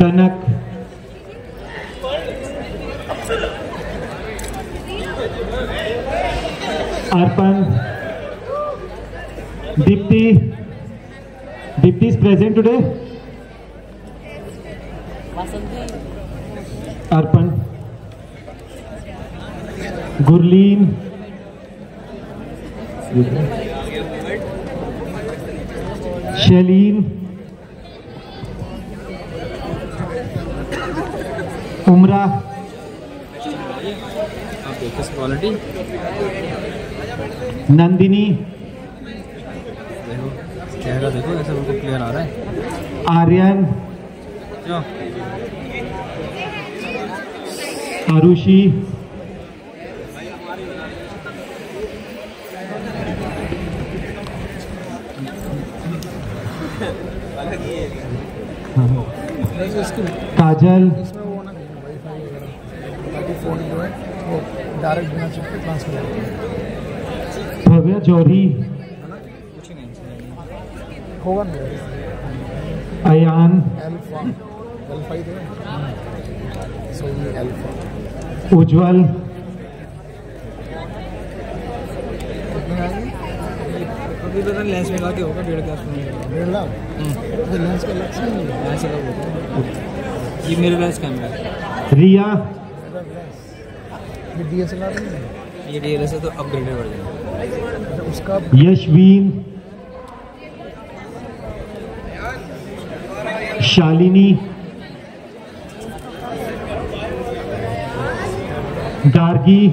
Kanak, Arpan, Deepti, Deepti is present today. अर्पण, गुरलीन, शैलीन, उमरा, quality, Nandini, चेहरा देखो ऐसा बिल्कुल clear आ रहा है। आर्यन, आरुषि, काजल, भव्य जौहरी, अयान, उज्जवल, lens में के होगा 1.5 लाख लेंस का लेंस ये मेरे लेंस कैमरा है। रिया, ये DSLR नहीं, ये DSLR से तो अपग्रेडेड वर्जन उसका। यशवीन, शालिनी, गार्गी,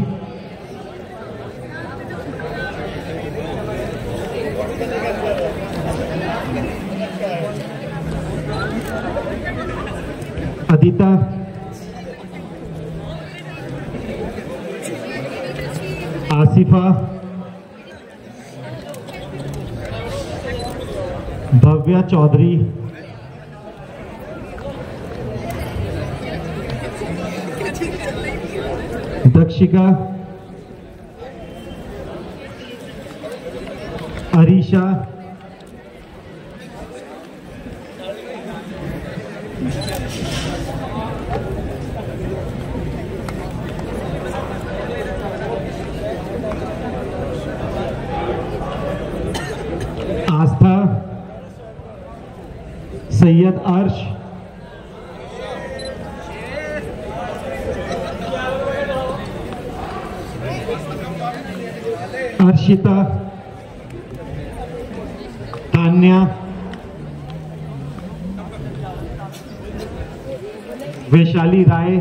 अदिता, आसिफा, भव्या चौधरी, दक्षिका, अरीशा, आस्था, सैयद अर्श, अर्शिता, तान्या, वैशाली राय,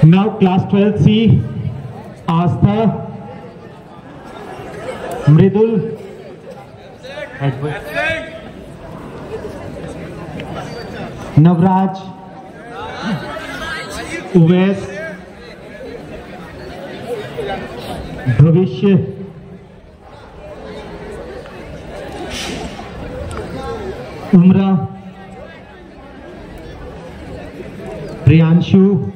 Now class 12C, Astha, Mridul, Navraj, Uwais, Bhavishya, Umra, Priyanshu,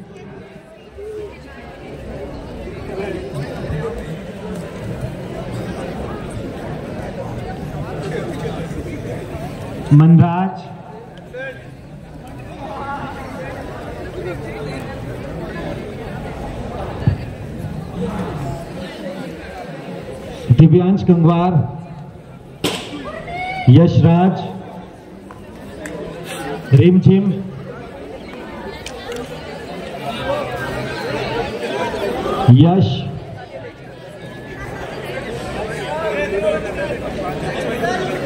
Manraj, Divyansh Gangwar, Yashraj, रिमझिम, यश,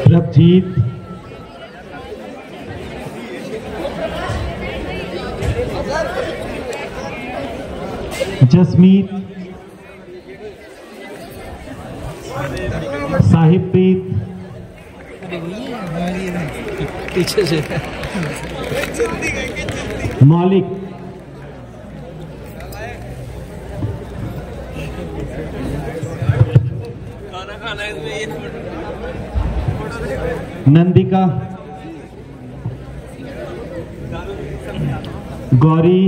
प्रभजीत, जसमीत, साहिबप्रीत, पीछे से मौलिक, नंदिका, गौरी,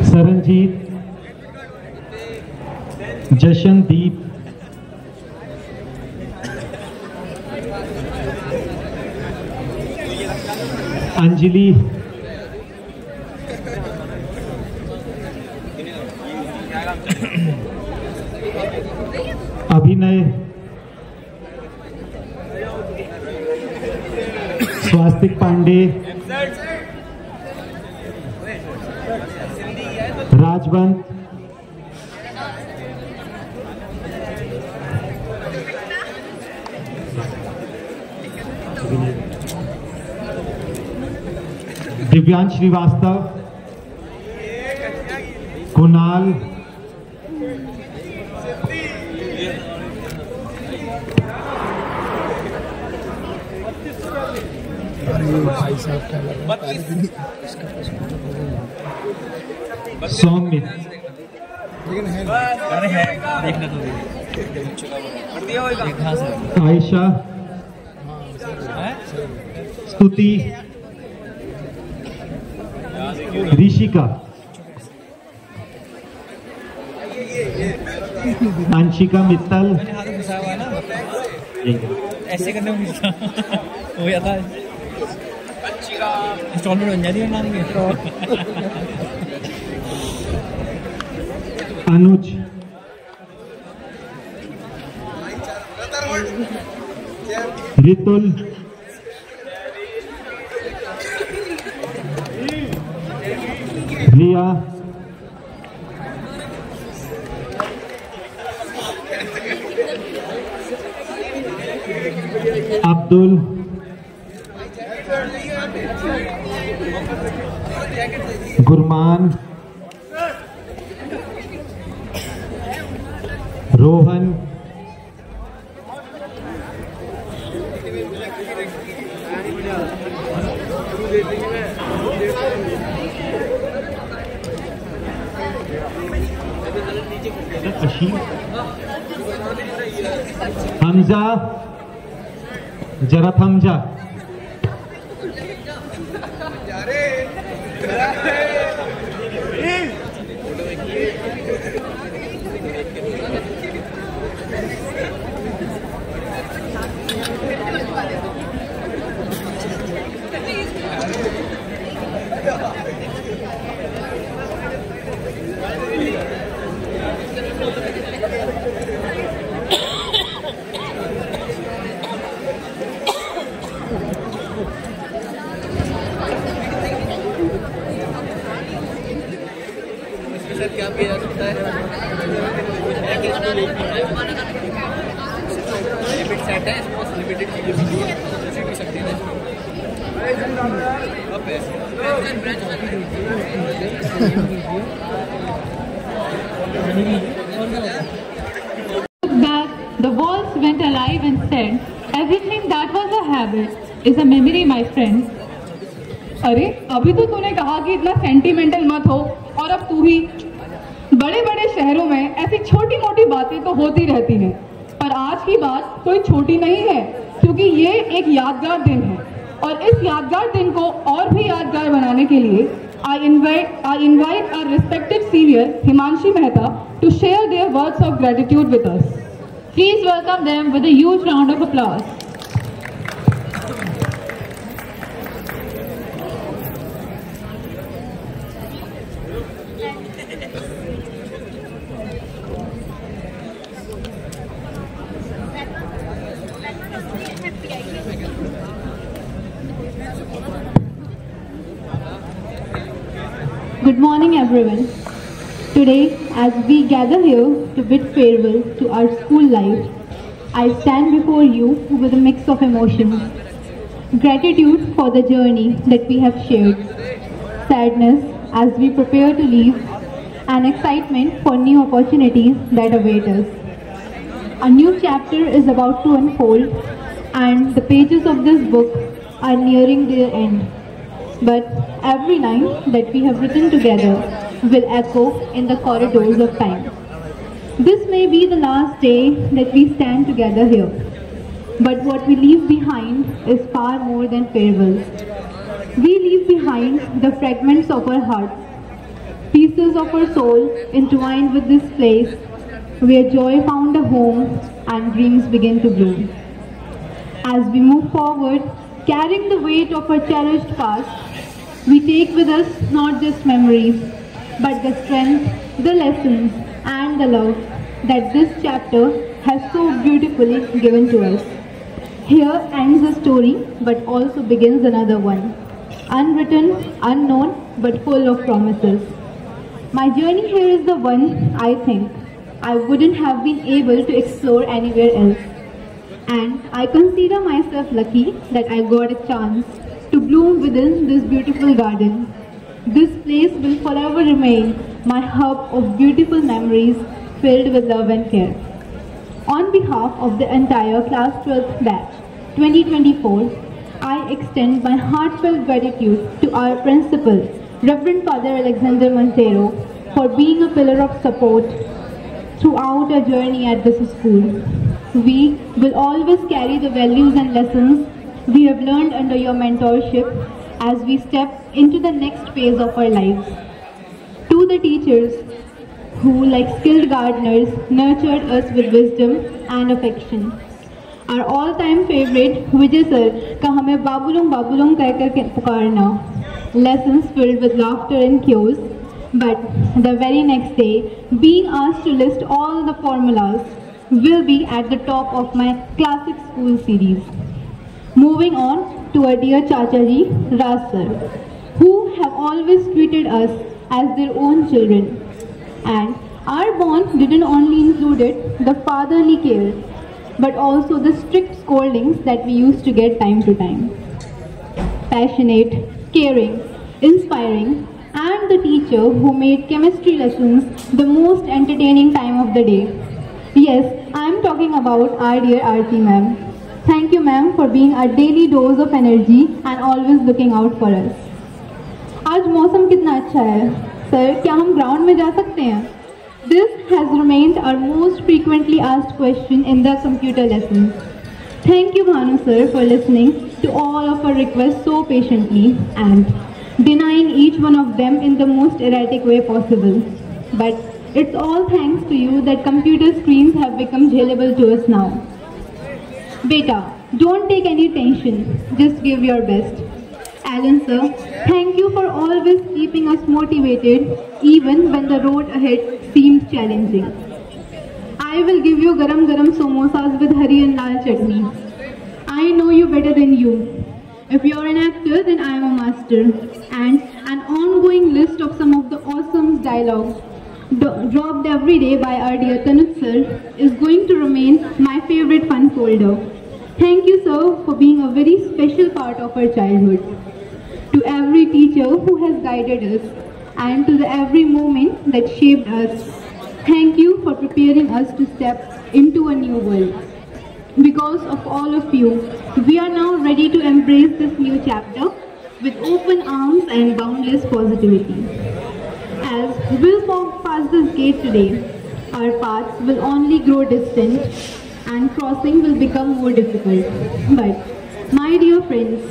सरनजीत, जशनदीप, अंजलि, अभिनय, स्वास्तिक पांडे, राजवंत, दिव्यांश श्रीवास्तव, कुणाल, सौम्य, आयशा, स्तुति, ऋषिका, अंशिका मित्तल, ऐसे करने में हो जाता है, इंस्टॉलमेंट बन जाती है नाम की। अनुज, रितुल, रिया, अब्दुल, गुरमान, रोहन, हमजा, जरा थम जा, क्या किया जा सकता है? लिमिट सेट है, लिमिटेड चीजें भी कर सकते हैं। Back, the walls went alive and said, "Everything that was a habit is a memory, my friend." अरे अभी तो तूने कहा कि इतना सेंटिमेंटल मत हो, और अब तू ही। बड़े बड़े शहरों में ऐसी छोटी मोटी बातें तो होती रहती हैं, पर आज की बात कोई छोटी नहीं है, क्योंकि ये एक यादगार दिन है। और इस यादगार दिन को और भी यादगार बनाने के लिए I invite our respected senior Himanshi Mehta to share their words of gratitude with us. Please welcome them with a huge round of applause. Good morning, everyone. Today, as we gather here to bid farewell to our school life, I stand before you with a mix of emotions. Gratitude for the journey that we have shared, sadness as we prepare to leave, and excitement for new opportunities that await us. A new chapter is about to unfold, and the pages of this book are nearing their end. But every line that we have written together will echo in the corridors of time. This may be the last day that we stand together here, but what we leave behind is far more than farewells. We leave behind the fragments of our hearts, pieces of our soul entwined with this place where joy found a home and dreams begin to bloom. As we move forward, carrying the weight of our cherished past, we take with us not just memories, but the strength, the lessons, and the love that this chapter has so beautifully given to us. Here ends a story, but also begins another one. Unwritten, unknown, but full of promises. My journey here is the one I think I wouldn't have been able to explore anywhere else. And I consider myself lucky that I got a chance to bloom within this beautiful garden. This place will forever remain my hub of beautiful memories filled with love and care. On behalf of the entire Class 12th Batch 2024, I extend my heartfelt gratitude to our principal, Reverend Father Alexander Montero, for being a pillar of support throughout our journey at this school. We will always carry the values and lessons we have learned under your mentorship as we step into the next phase of our lives. To the teachers who, like skilled gardeners, nurtured us with wisdom and affection. Our all-time favorite Vijay sir का हमें बाबुलों कह कर पुकारना, lessons filled with laughter and cues, but the very next day, being asked to list all the formulas will be at the top of my classic school series. Moving on to our dear Chachaji, Raj sir, who have always treated us as their own children. And our bond didn't only include the fatherly care, but also the strict scoldings that we used to get time to time. Passionate, caring, inspiring, and the teacher who made chemistry lessons the most entertaining time of the day. Yes, I am talking about our dear Aarti ma'am. Thank you ma'am for being our daily dose of energy and always looking out for us. आज मौसम कितना अच्छा है sir, क्या हम ground में जा सकते हैं? This has remained our most frequently asked question in the computer lessons. Thank you Bhanu sir for listening to all of our requests so patiently and denying each one of them in the most erratic way possible. But it's all thanks to you that computer screens have become jailable to us now. Beta, don't take any tension, just give your best. Alan sir, thank you for always keeping us motivated even when the road ahead seems challenging. I will give you garam samosas with hari and lal chutney. I know you better than you. If you're an actor, then I am a master. And an ongoing list of some of the awesome dialogues dropped every day by our dear Tanuj sir is going to remain my favorite fun folder. Thank you sir for being a very special part of our childhood. To every teacher who has guided us and to the every moment that shaped us, thank you for preparing us to step into a new world. Because of all of you, we are now ready to embrace this new chapter with open arms and boundless positivity. As we'll walk past this gate today, our paths will only grow distant and crossing will become more difficult. But, my dear friends,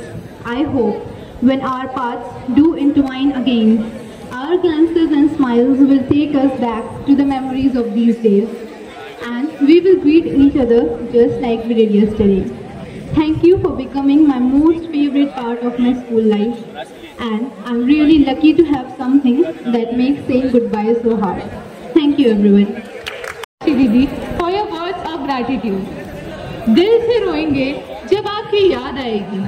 I hope when our paths do entwine again, our glances and smiles will take us back to the memories of these days, and we will greet each other just like we did yesterday. Thank you for becoming my most favorite part of my school life, and I'm really lucky to have something that makes saying goodbye so hard. Thank you everyone. दीदी, for your words of gratitude. दिल से रोएंगे जब आपकी याद आएगी,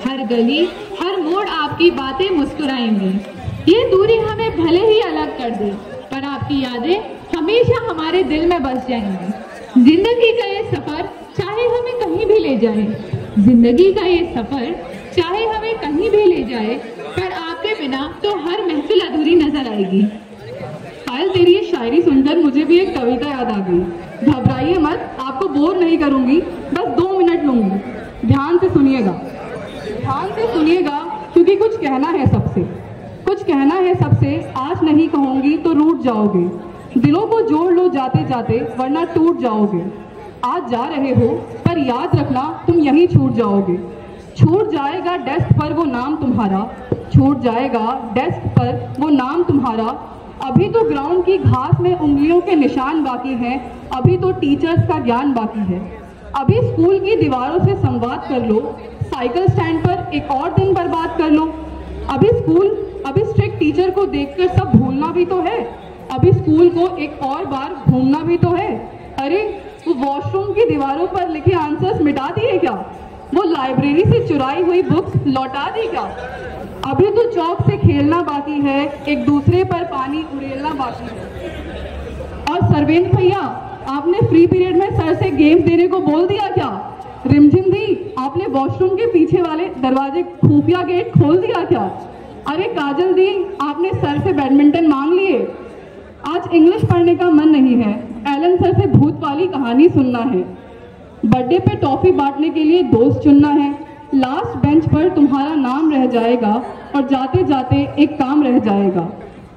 हर गली हर मोड़ आपकी बातें मुस्कुराएंगी। ये दूरी हमें भले ही अलग कर दे, पर आपकी यादें हमेशा हमारे दिल में बस जाएंगी। जिंदगी का ये सफर चाहे हमें कहीं भी ले जाए, जिंदगी का ये सफर चाहे हमें कहीं भी ले जाए, पर आपके बिना तो हर महफिल अधूरी नजर आएगी। पायल, तेरी ये शायरी सुनकर मुझे भी एक कविता याद आ गई। घबराइए मत, आपको बोर नहीं करूंगी, बस 2 मिनट लूंगी। ध्यान से सुनिएगा, क्योंकि कुछ कहना है सबसे। आज नहीं कहूंगी तो रूठ जाओगे। दिलों को जोड़ लो जाते जाते, वरना टूट जाओगे। आज जा रहे हो पर याद रखना तुम यहीं छूट जाओगे। छूट जाएगा डेस्क पर वो नाम तुम्हारा, अभी तो ग्राउंड की घास में उंगलियों के निशान बाकी हैं, अभी तो टीचर्स का ज्ञान बाकी है। अभी स्कूल की दीवारों से संवाद कर लो, साइकिल स्टैंड पर एक और दिन बर्बाद कर लो। अभी स्ट्रिक्ट टीचर को देखकर सब भूलना भी तो है, अभी स्कूल को एक और बार घूमना भी तो है। अरे वो वॉशरूम की दीवारों पर लिखे आंसर्स मिटा दिए क्या? वो लाइब्रेरी से चुराई हुई बुक्स लौटा दी क्या? अभी तो चौक से खेलना बाकी है, एक दूसरे पर पानी उड़ेलना बाकी है। और सर्वेंट भैया, आपने फ्री पीरियड में सर से गेम्स देने को बोल दिया क्या? रिमझिम दी, आपने वॉशरूम के पीछे वाले दरवाजे खुफिया गेट खोल दिया क्या? अरे काजल दी, आपने सर से बैडमिंटन मांग लिए। आज इंग्लिश पढ़ने का मन नहीं है, एलन सर से भूत वाली कहानी सुनना है। बर्थडे पे टॉफी बांटने के लिए दोस्त चुनना है। लास्ट बेंच पर तुम्हारा नाम रह जाएगा और जाते जाते एक काम रह जाएगा।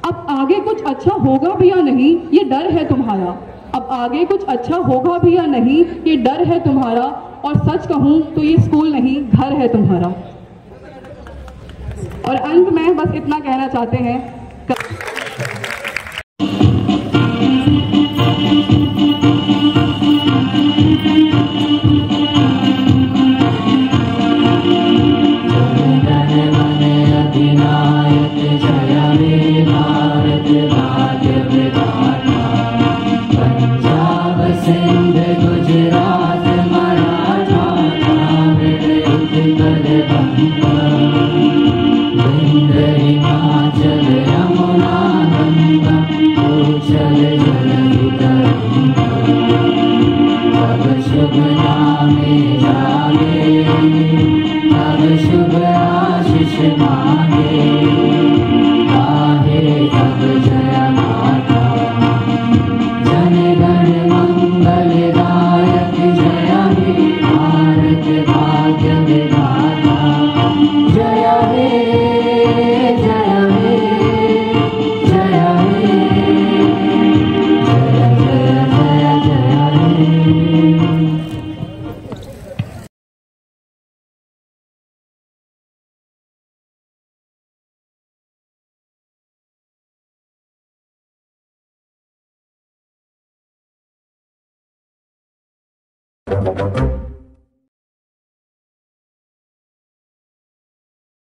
अब आगे कुछ अच्छा होगा भी या नहीं, ये डर है तुम्हारा। अब आगे कुछ अच्छा होगा भी या नहीं, ये डर है तुम्हारा। और सच कहूँ तो ये स्कूल नहीं, घर है तुम्हारा। और अंत में बस इतना कहना चाहते हैं, Thank you.